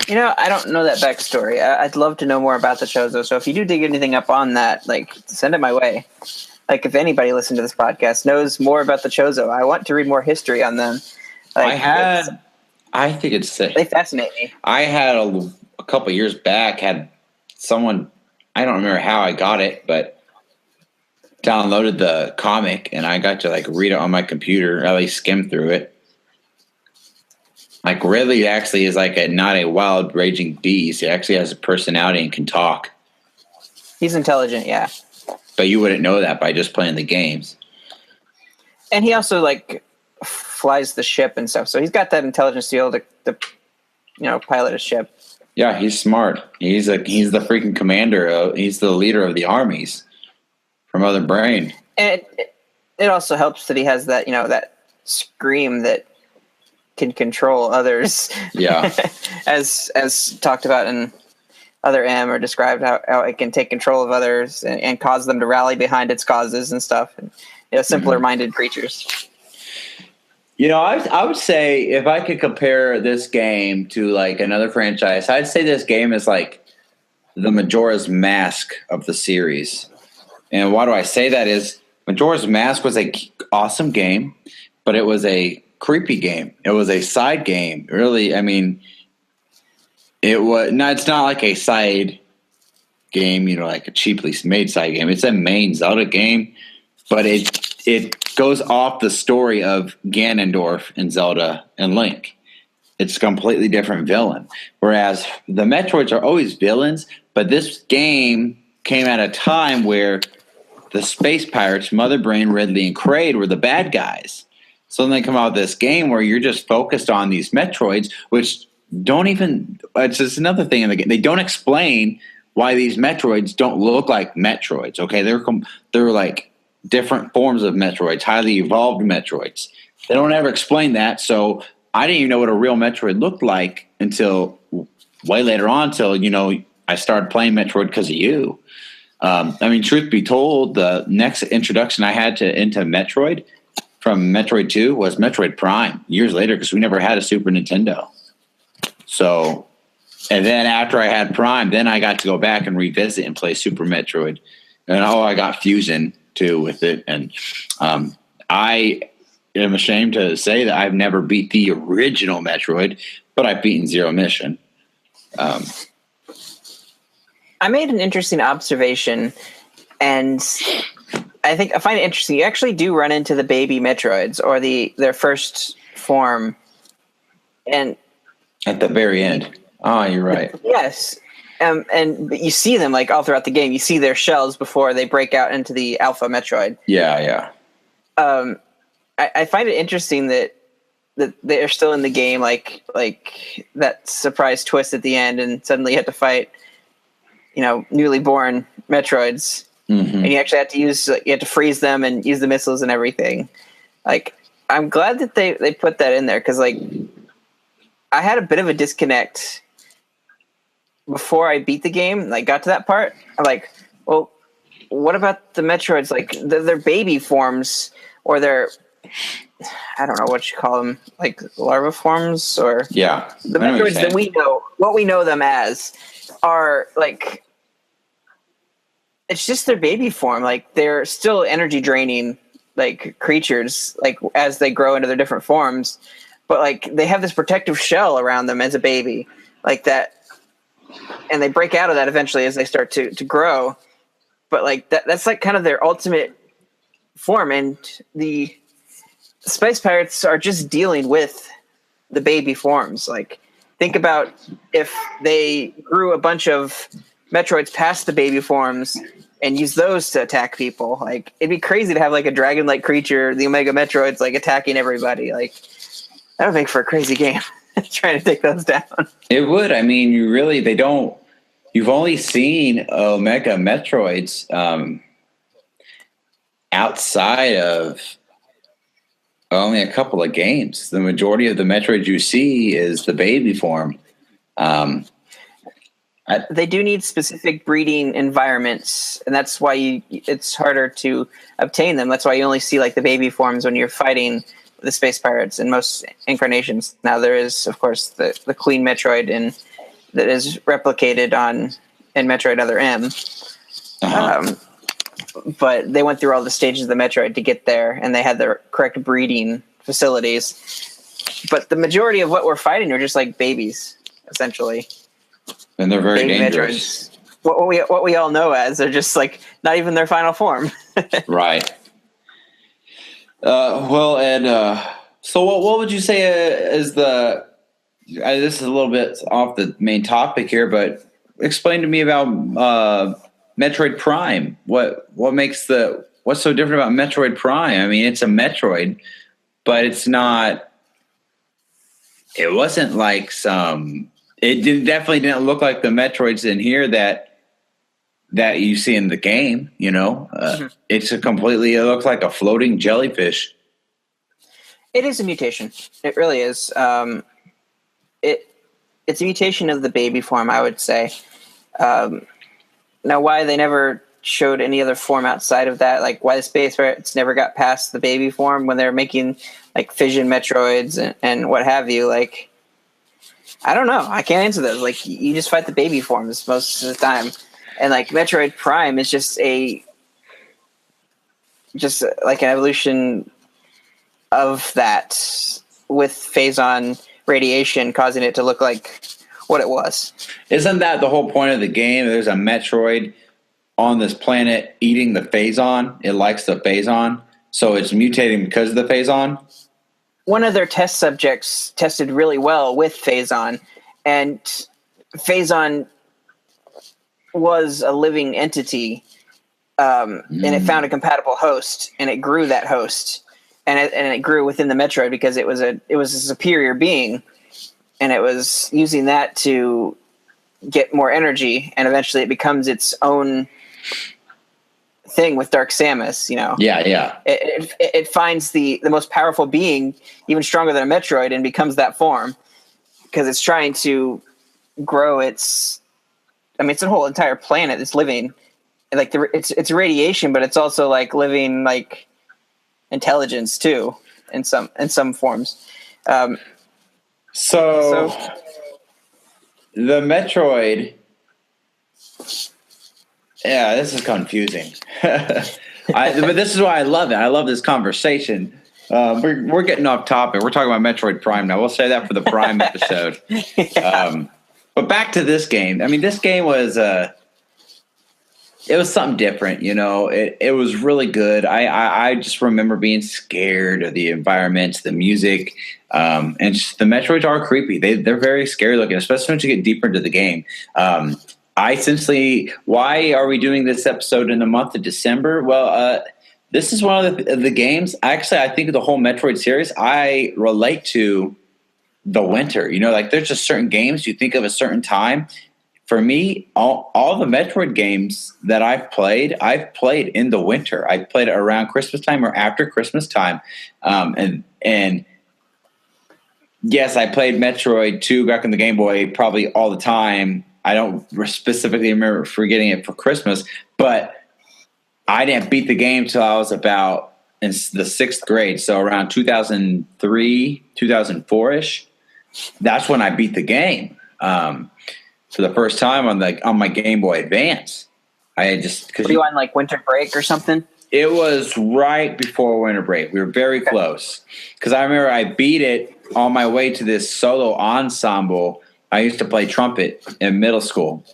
I don't know that backstory. I'd love to know more about the Chozo. So if you do dig anything up on that, like, send it my way. Like, if anybody listening to this podcast knows more about the Chozo, I want to read more history on them. Like, I think it's sick. They fascinate me. I had a couple years back had someone, I don't remember how I got it, but downloaded the comic and I got to like read it on my computer, or at least skim through it. Like Ridley actually is like not a wild raging beast. He actually has a personality and can talk. He's intelligent, yeah. But you wouldn't know that by just playing the games. And he also like flies the ship and stuff. So he's got that intelligence to be able to pilot a ship. Yeah, he's smart. He's the freaking commander. He's the leader of the armies from Mother Brain. And it also helps that he has that, that scream that can control others. Yeah. as talked about in Other M, or described how it can take control of others and cause them to rally behind its causes and stuff. And, simpler minded creatures. I would say if I could compare this game to like another franchise, I'd say this game is like the Majora's Mask of the series. And why do I say that is Majora's Mask was a awesome game, but it was a creepy game. It was a side game. Really, I mean, it's not like a side game, like a cheaply made side game. It's a main Zelda game, but it goes off the story of Ganondorf and Zelda and Link. It's a completely different villain. Whereas the Metroids are always villains, but this game came at a time where the space pirates, Mother Brain, Ridley, and Kraid were the bad guys. So then they come out with this game where you're just focused on these Metroids, which don't even – it's just another thing in the game. They don't explain why these Metroids don't look like Metroids, okay? They're like different forms of Metroids, highly evolved Metroids. They don't ever explain that, so I didn't even know what a real Metroid looked like until way later on, until, I started playing Metroid because of you. Truth be told, the next introduction I had into Metroid from Metroid 2 was Metroid Prime years later because we never had a Super Nintendo. So, and then after I had Prime, then I got to go back and revisit and play Super Metroid. And I got Fusion too with it. And I am ashamed to say that I've never beat the original Metroid, but I've beaten Zero Mission. I made an interesting observation, and I find it interesting. You actually do run into the baby Metroids, or their first form, and at the very end. Oh, you're right. Yes, and you see them like all throughout the game. You see their shells before they break out into the Alpha Metroid. Yeah. I find it interesting that they're still in the game, like that surprise twist at the end, and suddenly you have to fight, newly born Metroids, and you actually have to freeze them and use the missiles and everything. Like, I'm glad that they put that in there, because like I had a bit of a disconnect before I beat the game. Like, got to that part, I'm like, well, what about the Metroids? Like their baby forms, or their, I don't know what you call them, like larva forms, or the Metroids that we know, what we know them as, are like, it's just their baby form. Like, they're still energy draining, like, creatures, like, as they grow into their different forms, but like they have this protective shell around them as a baby. like that, and they break out of that eventually as they start to grow. But like that's like kind of their ultimate form, and the Space Pirates are just dealing with the baby forms. Like, think about if they grew a bunch of Metroids past the baby forms and use those to attack people. Like, it'd be crazy to have like a dragon-like creature, the Omega Metroids, like attacking everybody. Like, that would make for a crazy game. Trying to take those down. It would. I mean, they don't. You've only seen Omega Metroids outside of only a couple of games. The majority of the Metroids you see is the baby form. They do need specific breeding environments, and that's why it's harder to obtain them. That's why you only see like the baby forms when you're fighting the Space Pirates in most incarnations. Now there is, of course, the Queen Metroid that is replicated in Metroid Other M. But they went through all the stages of the Metroid to get there, and they had the correct breeding facilities. But the majority of what we're fighting are just like babies, essentially. And they're very baby dangerous. Metroids. What we all know as, they're just like not even their final form. Right. Well, Ed, so what would you say is the... this is a little bit off the main topic here, but explain to me about Metroid Prime. What's so different about Metroid Prime? I mean, it's a Metroid, but it's not... It wasn't like some... definitely didn't look like the Metroids in here that you see in the game, you know. It looks like a floating jellyfish. It is a mutation. It really is. It's a mutation of the baby form, I would say. Now, why they never showed any other form outside of that, like why the Space Pirates never got past the baby form when they're making like fission Metroids and what have you, like, I don't know. I can't answer those. Like, you just fight the baby forms most of the time. And like Metroid Prime is just like an evolution of that, with phazon radiation causing it to look like what it was. Isn't that the whole point of the game? There's a Metroid on this planet eating the phazon. It likes the phazon, so it's mutating because of the phazon. One of their test subjects tested really well with phazon, and phazon was a living entity, and it found a compatible host, and it grew that host, and it grew within the Metroid because it was a superior being, and it was using that to get more energy, and eventually it becomes its own thing with Dark Samus, you know. Yeah. It finds the most powerful being, even stronger than a Metroid, and becomes that form because it's trying to grow its. I mean, it's a whole entire planet that's living, like it's radiation, but it's also like living like intelligence too in some forms. So the Metroid. Yeah, this is confusing. But this is why I love it. I love this conversation. We're getting off topic. We're talking about Metroid Prime now. We'll say that for the Prime episode. Yeah. But back to this game. I mean, this game was it was something different. You know, it was really good. I just remember being scared of the environments, the music, and the Metroids are creepy. They're very scary looking, especially once you get deeper into the game. Why are we doing this episode in the month of December? Well, this is one of the games. Actually, I think of the whole Metroid series, I relate to the winter. You know, like there's just certain games you think of a certain time. For me, all the Metroid games that I've played in the winter. I played it around Christmas time or after Christmas time. And yes, I played Metroid 2 back on the Game Boy probably all the time. I don't specifically remember forgetting it for Christmas, but I didn't beat the game till I was about in the 6th grade. So around 2003, 2004-ish, that's when I beat the game for the first time on my Game Boy Advance. I just were you on like winter break or something? It was right before winter break. We were very close because I remember I beat it on my way to this solo ensemble I used to play trumpet in middle school,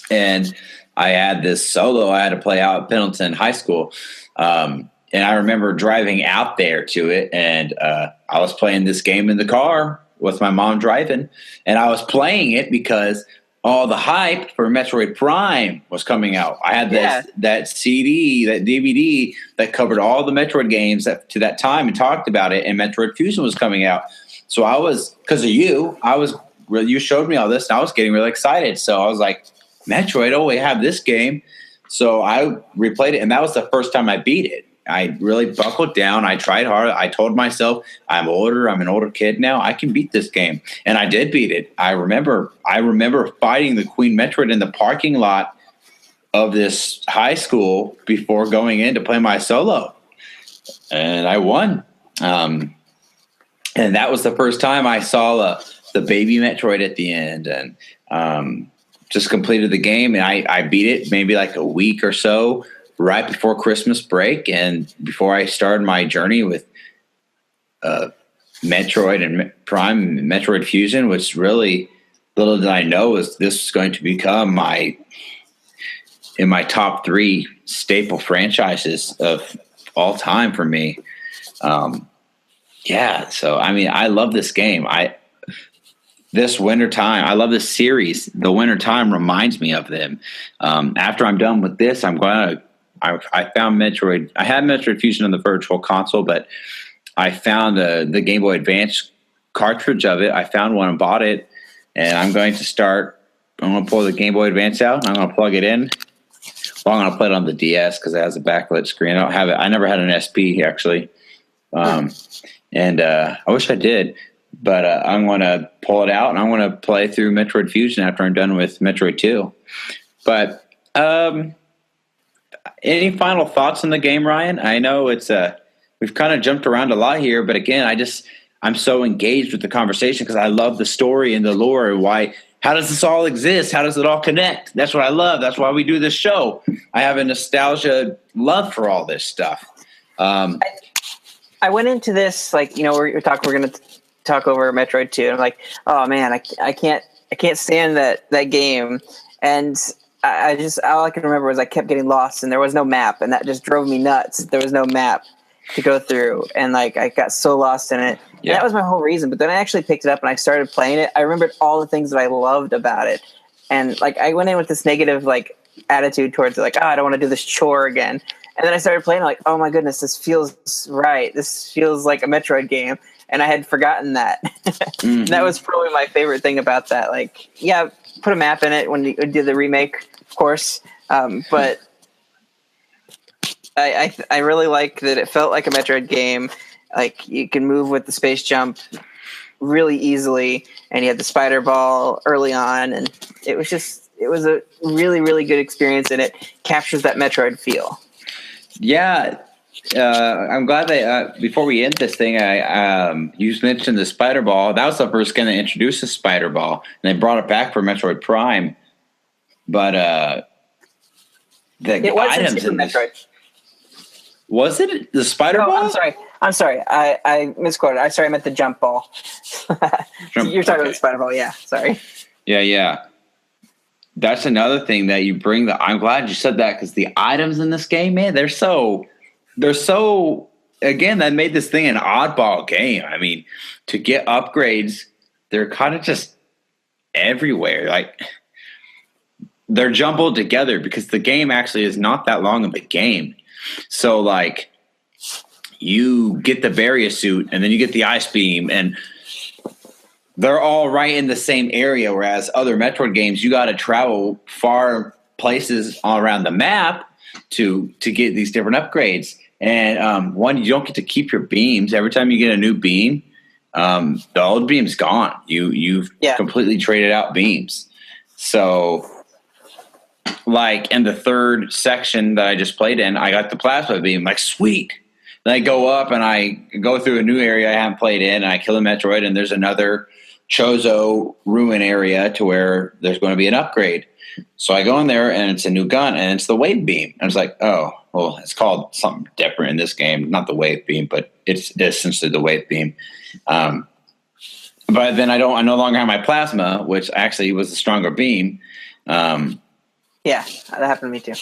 and I had this solo I had to play out at Pendleton High School. And I remember driving out there to it, and I was playing this game in the car with my mom driving, and I was playing it because all the hype for Metroid Prime was coming out. I had that CD, that DVD that covered all the Metroid games to that time and talked about it, and Metroid Fusion was coming out. So I was, because of you, you showed me all this, and I was getting really excited. So I was like, Metroid, oh, we have this game. So I replayed it, and that was the first time I beat it. I really buckled down. I tried hard. I told myself, I'm older. I'm an older kid now. I can beat this game. And I did beat it. I remember fighting the Queen Metroid in the parking lot of this high school before going in to play my solo. And I won. And that was the first time I saw the baby Metroid at the end, and just completed the game. And I beat it maybe like a week or so right before Christmas break, and before I started my journey with Metroid and Prime and Metroid Fusion, which really, little did I know, this was going to become in my top 3 staple franchises of all time for me. So I mean, I love this game. This wintertime, I love this series. The wintertime reminds me of them. After I'm done with this, I found Metroid. I had Metroid Fusion on the Virtual Console, but I found the Game Boy Advance cartridge of it. I found one and bought it, and I'm going to pull the Game Boy Advance out. I'm going to plug it in. Well, I'm going to put it on the DS because it has a backlit screen. I don't have it. I never had an SP, actually. And I wish I did. But I'm going to pull it out, and I'm going to play through Metroid Fusion after I'm done with Metroid 2. But any final thoughts on the game, Ryan? I know we've kind of jumped around a lot here, but again, I'm so engaged with the conversation because I love the story and the lore. How does this all exist? How does it all connect? That's what I love. That's why we do this show. I have a nostalgia love for all this stuff. I went into this we're going to talk over Metroid 2. I'm like, oh man, I can't stand that game. And all I can remember was I kept getting lost and there was no map, and that just drove me nuts. There was no map to go through, and I got so lost in it. Yeah. And that was my whole reason. But then I actually picked it up and I started playing it. I remembered all the things that I loved about it. And I went in with this negative attitude towards it, I don't want to do this chore again. And then I started playing, oh my goodness, this feels right. This feels like a Metroid game. And I had forgotten that. Mm-hmm. That was probably my favorite thing about that. Put a map in it when you did the remake, of course. But I really like that it felt like a Metroid game. You can move with the space jump really easily, and you had the spider ball early on, and it was a really, really good experience, and it captures that Metroid feel. Yeah. I'm glad that before we end this thing, you mentioned the spider ball. That was the first game that introduced the spider ball, and they brought it back for Metroid Prime. But it was items in Metroid. Was it the spider ball? I'm sorry. I misquoted. I meant the jump ball. You're talking about the spider ball, yeah. Sorry. Yeah. That's another thing that you bring. I'm glad you said that, because the items in this game, man, they're so. Again, that made this thing an oddball game. I mean, to get upgrades, they're kind of just everywhere. They're jumbled together because the game actually is not that long of a game. So, you get the Varia suit, and then you get the Ice Beam, and they're all right in the same area, whereas other Metroid games, you got to travel far places all around the map to get these different upgrades. And one, you don't get to keep your beams. Every time you get a new beam, the old beam's gone. You've completely traded out beams. So, in the third section that I just played in, I got the plasma beam. Sweet. Then I go up and I go through a new area I haven't played in, and I kill a Metroid, and there's another Chozo ruin area to where there's going to be an upgrade. So I go in there, and it's a new gun, and it's the wave beam. I was like, oh, well, it's called something different in this game. Not the wave beam, but it's essentially the wave beam. But then I no longer have my plasma, which actually was a stronger beam. Yeah, that happened to me too.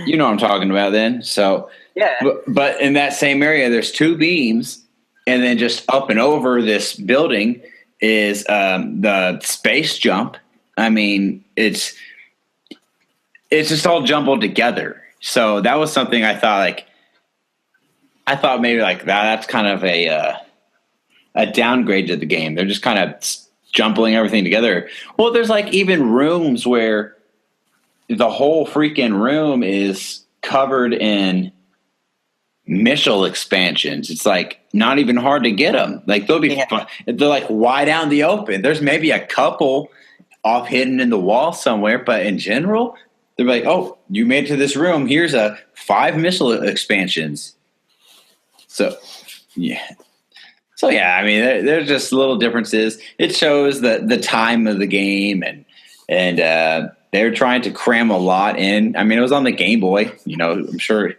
You know what I'm talking about then. So yeah. But in that same area, there's two beams, and then just up and over this building is the space jump. I mean, it's just all jumbled together. So that was something I thought maybe like that's kind of a downgrade to the game. They're just kind of jumbling everything together. Well, there's like even rooms where the whole freaking room is covered in missile expansions. It's like not even hard to get them. Like they're like wide out in the open. There's maybe a couple off hidden in the wall somewhere, but in general, they're like, oh, you made it to this room. Here's 5 missile expansions. So, yeah. So, yeah, I mean, there's just little differences. It shows the time of the game, and they're trying to cram a lot in. I mean, it was on the Game Boy. You know, I'm sure it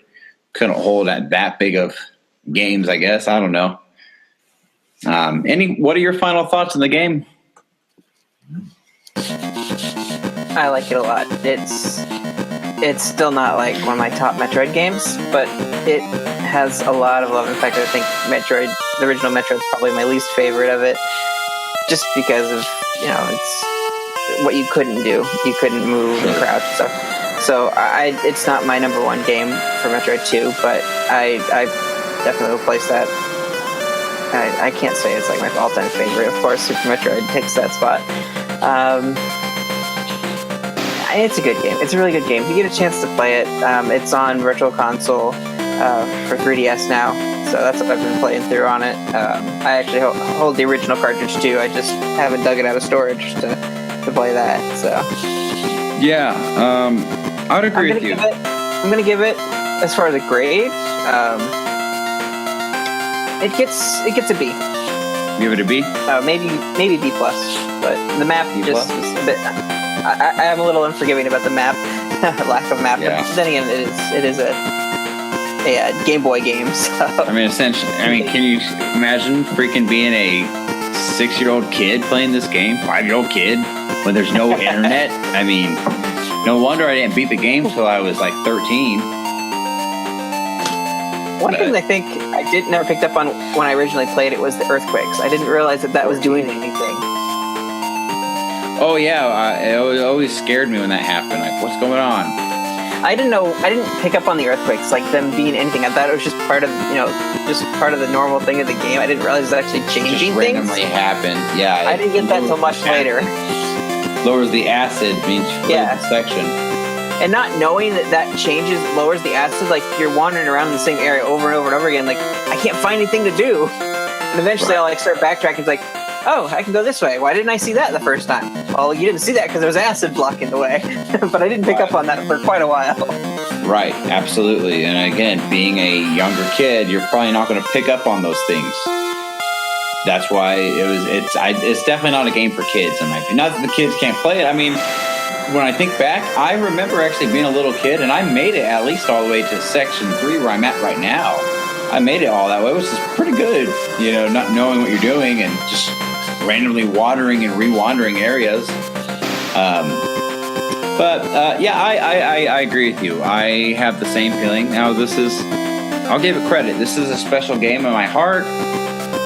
couldn't hold that big of games, I guess. I don't know. What are your final thoughts on the game? I like it a lot. It's still not like one of my top Metroid games, but it has a lot of love. In fact, I think the original Metroid is probably my least favorite of it, just because of, it's what you couldn't do. You couldn't move and crouch and stuff. So it's not my number one game for Metroid 2, but I definitely will place that. I can't say it's like my all-time favorite. Of course, Super Metroid takes that spot. It's a good game. It's a really good game. If you get a chance to play it, it's on Virtual Console for 3DS now, so that's what I've been playing through on it. I actually hold the original cartridge too. I just haven't dug it out of storage to play that. So yeah, I would agree with you. I'm going to give it, as far as a grade, it gets a B. Give it a B? Maybe B plus, but the map just is a bit. I am a little unforgiving about the map, lack of map. Yeah. But then again, it is a Game Boy game. So. I mean, essentially, can you imagine freaking being a 6-year-old kid playing this game, 5-year-old kid, when there's no internet? I mean, no wonder I didn't beat the game until I was like 13. One thing I think I never picked up on when I originally played it was the earthquakes. I didn't realize that was doing anything. Oh yeah, it always scared me when that happened. Like, what's going on? I didn't pick up on the earthquakes, like them being anything. I thought it was just part of the normal thing of the game. I didn't realize it was actually changing things. Randomly happened. Yeah. I didn't get that until much later. Lowers the acid means the section. And not knowing that lowers the acid, like you're wandering around in the same area over and over and over again, like I can't find anything to do. And eventually I'll start backtracking. It's like, oh, I can go this way. Why didn't I see that the first time? Well, you didn't see that because there was acid blocking the way. But I didn't pick up on that for quite a while. Right, absolutely. And again, being a younger kid, you're probably not going to pick up on those things. That's why it's definitely not a game for kids, in my opinion. Not that the kids can't play it. I mean, when I think back, I remember actually being a little kid, and I made it at least all the way to Section 3 where I'm at right now. I made it all that way, which is pretty good, not knowing what you're doing and just randomly wandering and re-wandering areas. I agree with you. I have the same feeling. Now, I'll give it credit. This is a special game in my heart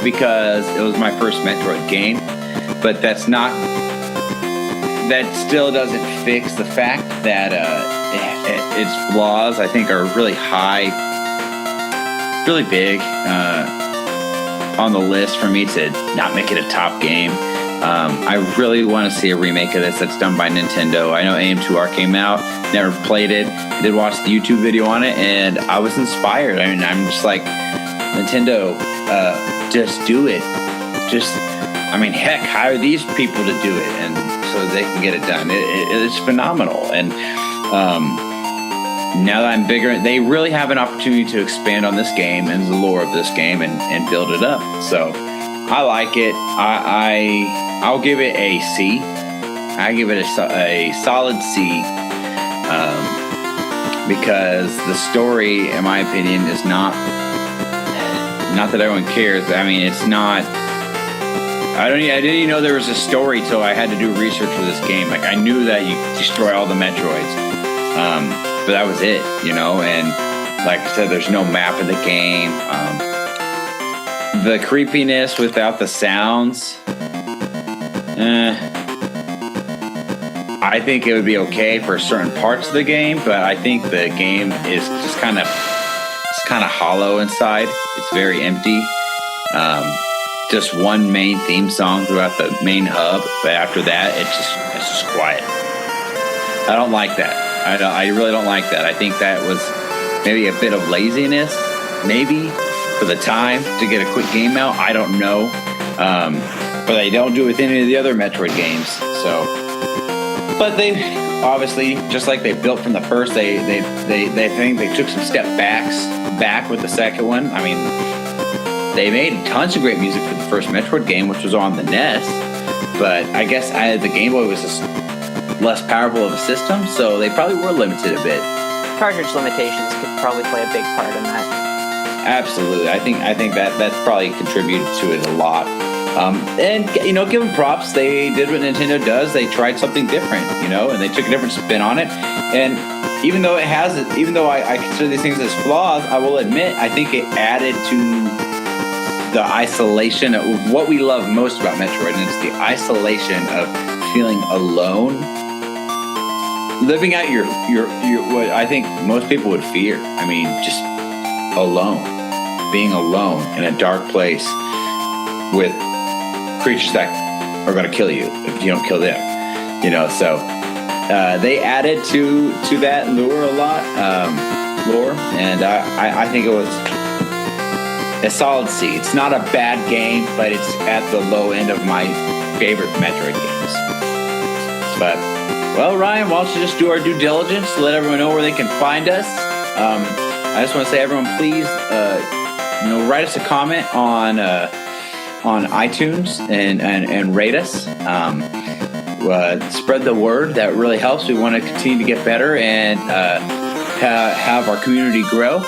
because it was my first Metroid game, but that still doesn't fix the fact that its flaws, I think, are really high, really big on the list for me to not make it a top game. I really want to see a remake of this that's done by Nintendo. I know AM2R came out, never played it. I did watch the YouTube video on it, and I was inspired. I mean, I'm just like, Nintendo, just do it. Heck, hire these people to do it, and so they can get it done. It's phenomenal. And now that I'm bigger, they really have an opportunity to expand on this game and the lore of this game and build it up. So I like it. I'll give it a C. I give it a solid C because the story, in my opinion, is not that everyone cares. I mean, it's not I didn't even know there was a story till I had to do research for this game. Like, I knew that you destroy all the Metroids, but that was it, you know. And like I said, there's no map in the game. The creepiness without the sounds. I think it would be okay for certain parts of the game, but I think the game is just kind of hollow inside. It's very empty. Just one main theme song throughout the main hub, but after that, it's just quiet. I don't like that. I really don't like that. I think that was maybe a bit of laziness, maybe for the time to get a quick game out. I don't know, but they don't do it with any of the other Metroid games. So, but they obviously, just like they built from the first, they think they took some back with the second one. I mean, they made tons of great music for the first Metroid game, which was on the NES, but I guess the Game Boy was just less powerful of a system, so they probably were limited a bit. Cartridge limitations could probably play a big part in that. Absolutely, I think that's probably contributed to it a lot. And you know, give them props. They did what Nintendo does. They tried something different, you know, and they took a different spin on it. And even though I consider these things as flaws, I will admit I think it added to the isolation of what we love most about Metroid, and it's the isolation of feeling alone, living out your what I think most people would fear. I mean, just alone, being alone in a dark place with creatures that are going to kill you if you don't kill them. You know, so they added to that lure a lot, and I think it was a solid C. It's not a bad game, but it's at the low end of my favorite Metroid games. But, well, Ryan, why don't you just do our due diligence to let everyone know where they can find us. I just want to say, everyone, please, write us a comment on iTunes and rate us. Spread the word. That really helps. We want to continue to get better and have our community grow.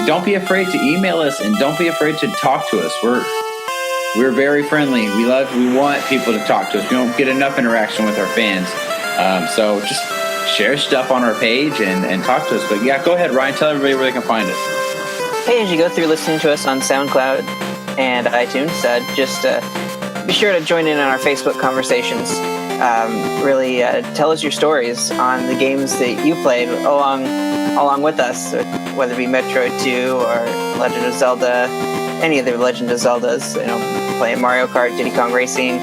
Don't be afraid to email us, and don't be afraid to talk to us. We're very friendly. We want people to talk to us. We don't get enough interaction with our fans. So just share stuff on our page and talk to us. But yeah, go ahead, Ryan. Tell everybody where they can find us. Hey, as you go through listening to us on SoundCloud and iTunes, just be sure to join in on our Facebook conversations. Really tell us your stories on the games that you played along with us, whether it be Metroid 2 or Legend of Zelda, any of the Legend of Zeldas, playing Mario Kart, Diddy Kong Racing,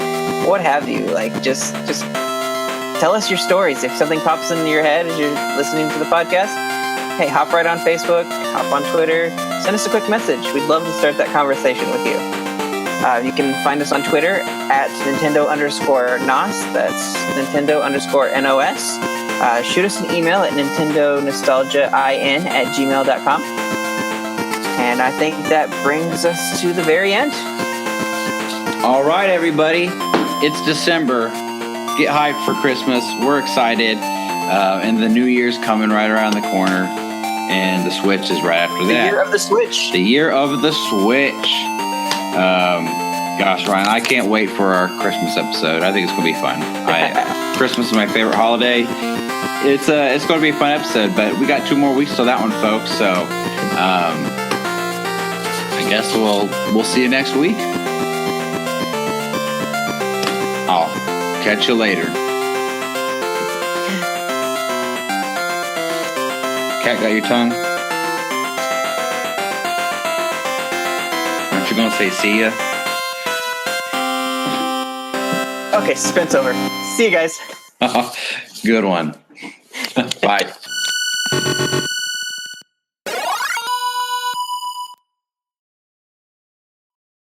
what have you. Like, just tell us your stories. If something pops into your head as you're listening to the podcast, hey, hop right on Facebook, hop on Twitter, send us a quick message. We'd love to start that conversation with you. You can find us on Twitter at Nintendo_NOS. That's Nintendo_NOS. Shoot us an email at NintendoNostalgiaIN@gmail.com. And I think that brings us to the very end. All right, everybody. It's December. Get hyped for Christmas. We're excited. And the New Year's coming right around the corner. And the Switch is right after that. The year of the Switch. The year of the Switch. Gosh, Ryan, I can't wait for our Christmas episode. I think it's going to be fun. Christmas is my favorite holiday. It's going to be a fun episode, but we got 2 more weeks till that one, folks. So I guess we'll see you next week. I'll catch you later. Cat, got your tongue? Aren't you going to say see ya? Okay, suspense over. See you guys. Good one. Bye.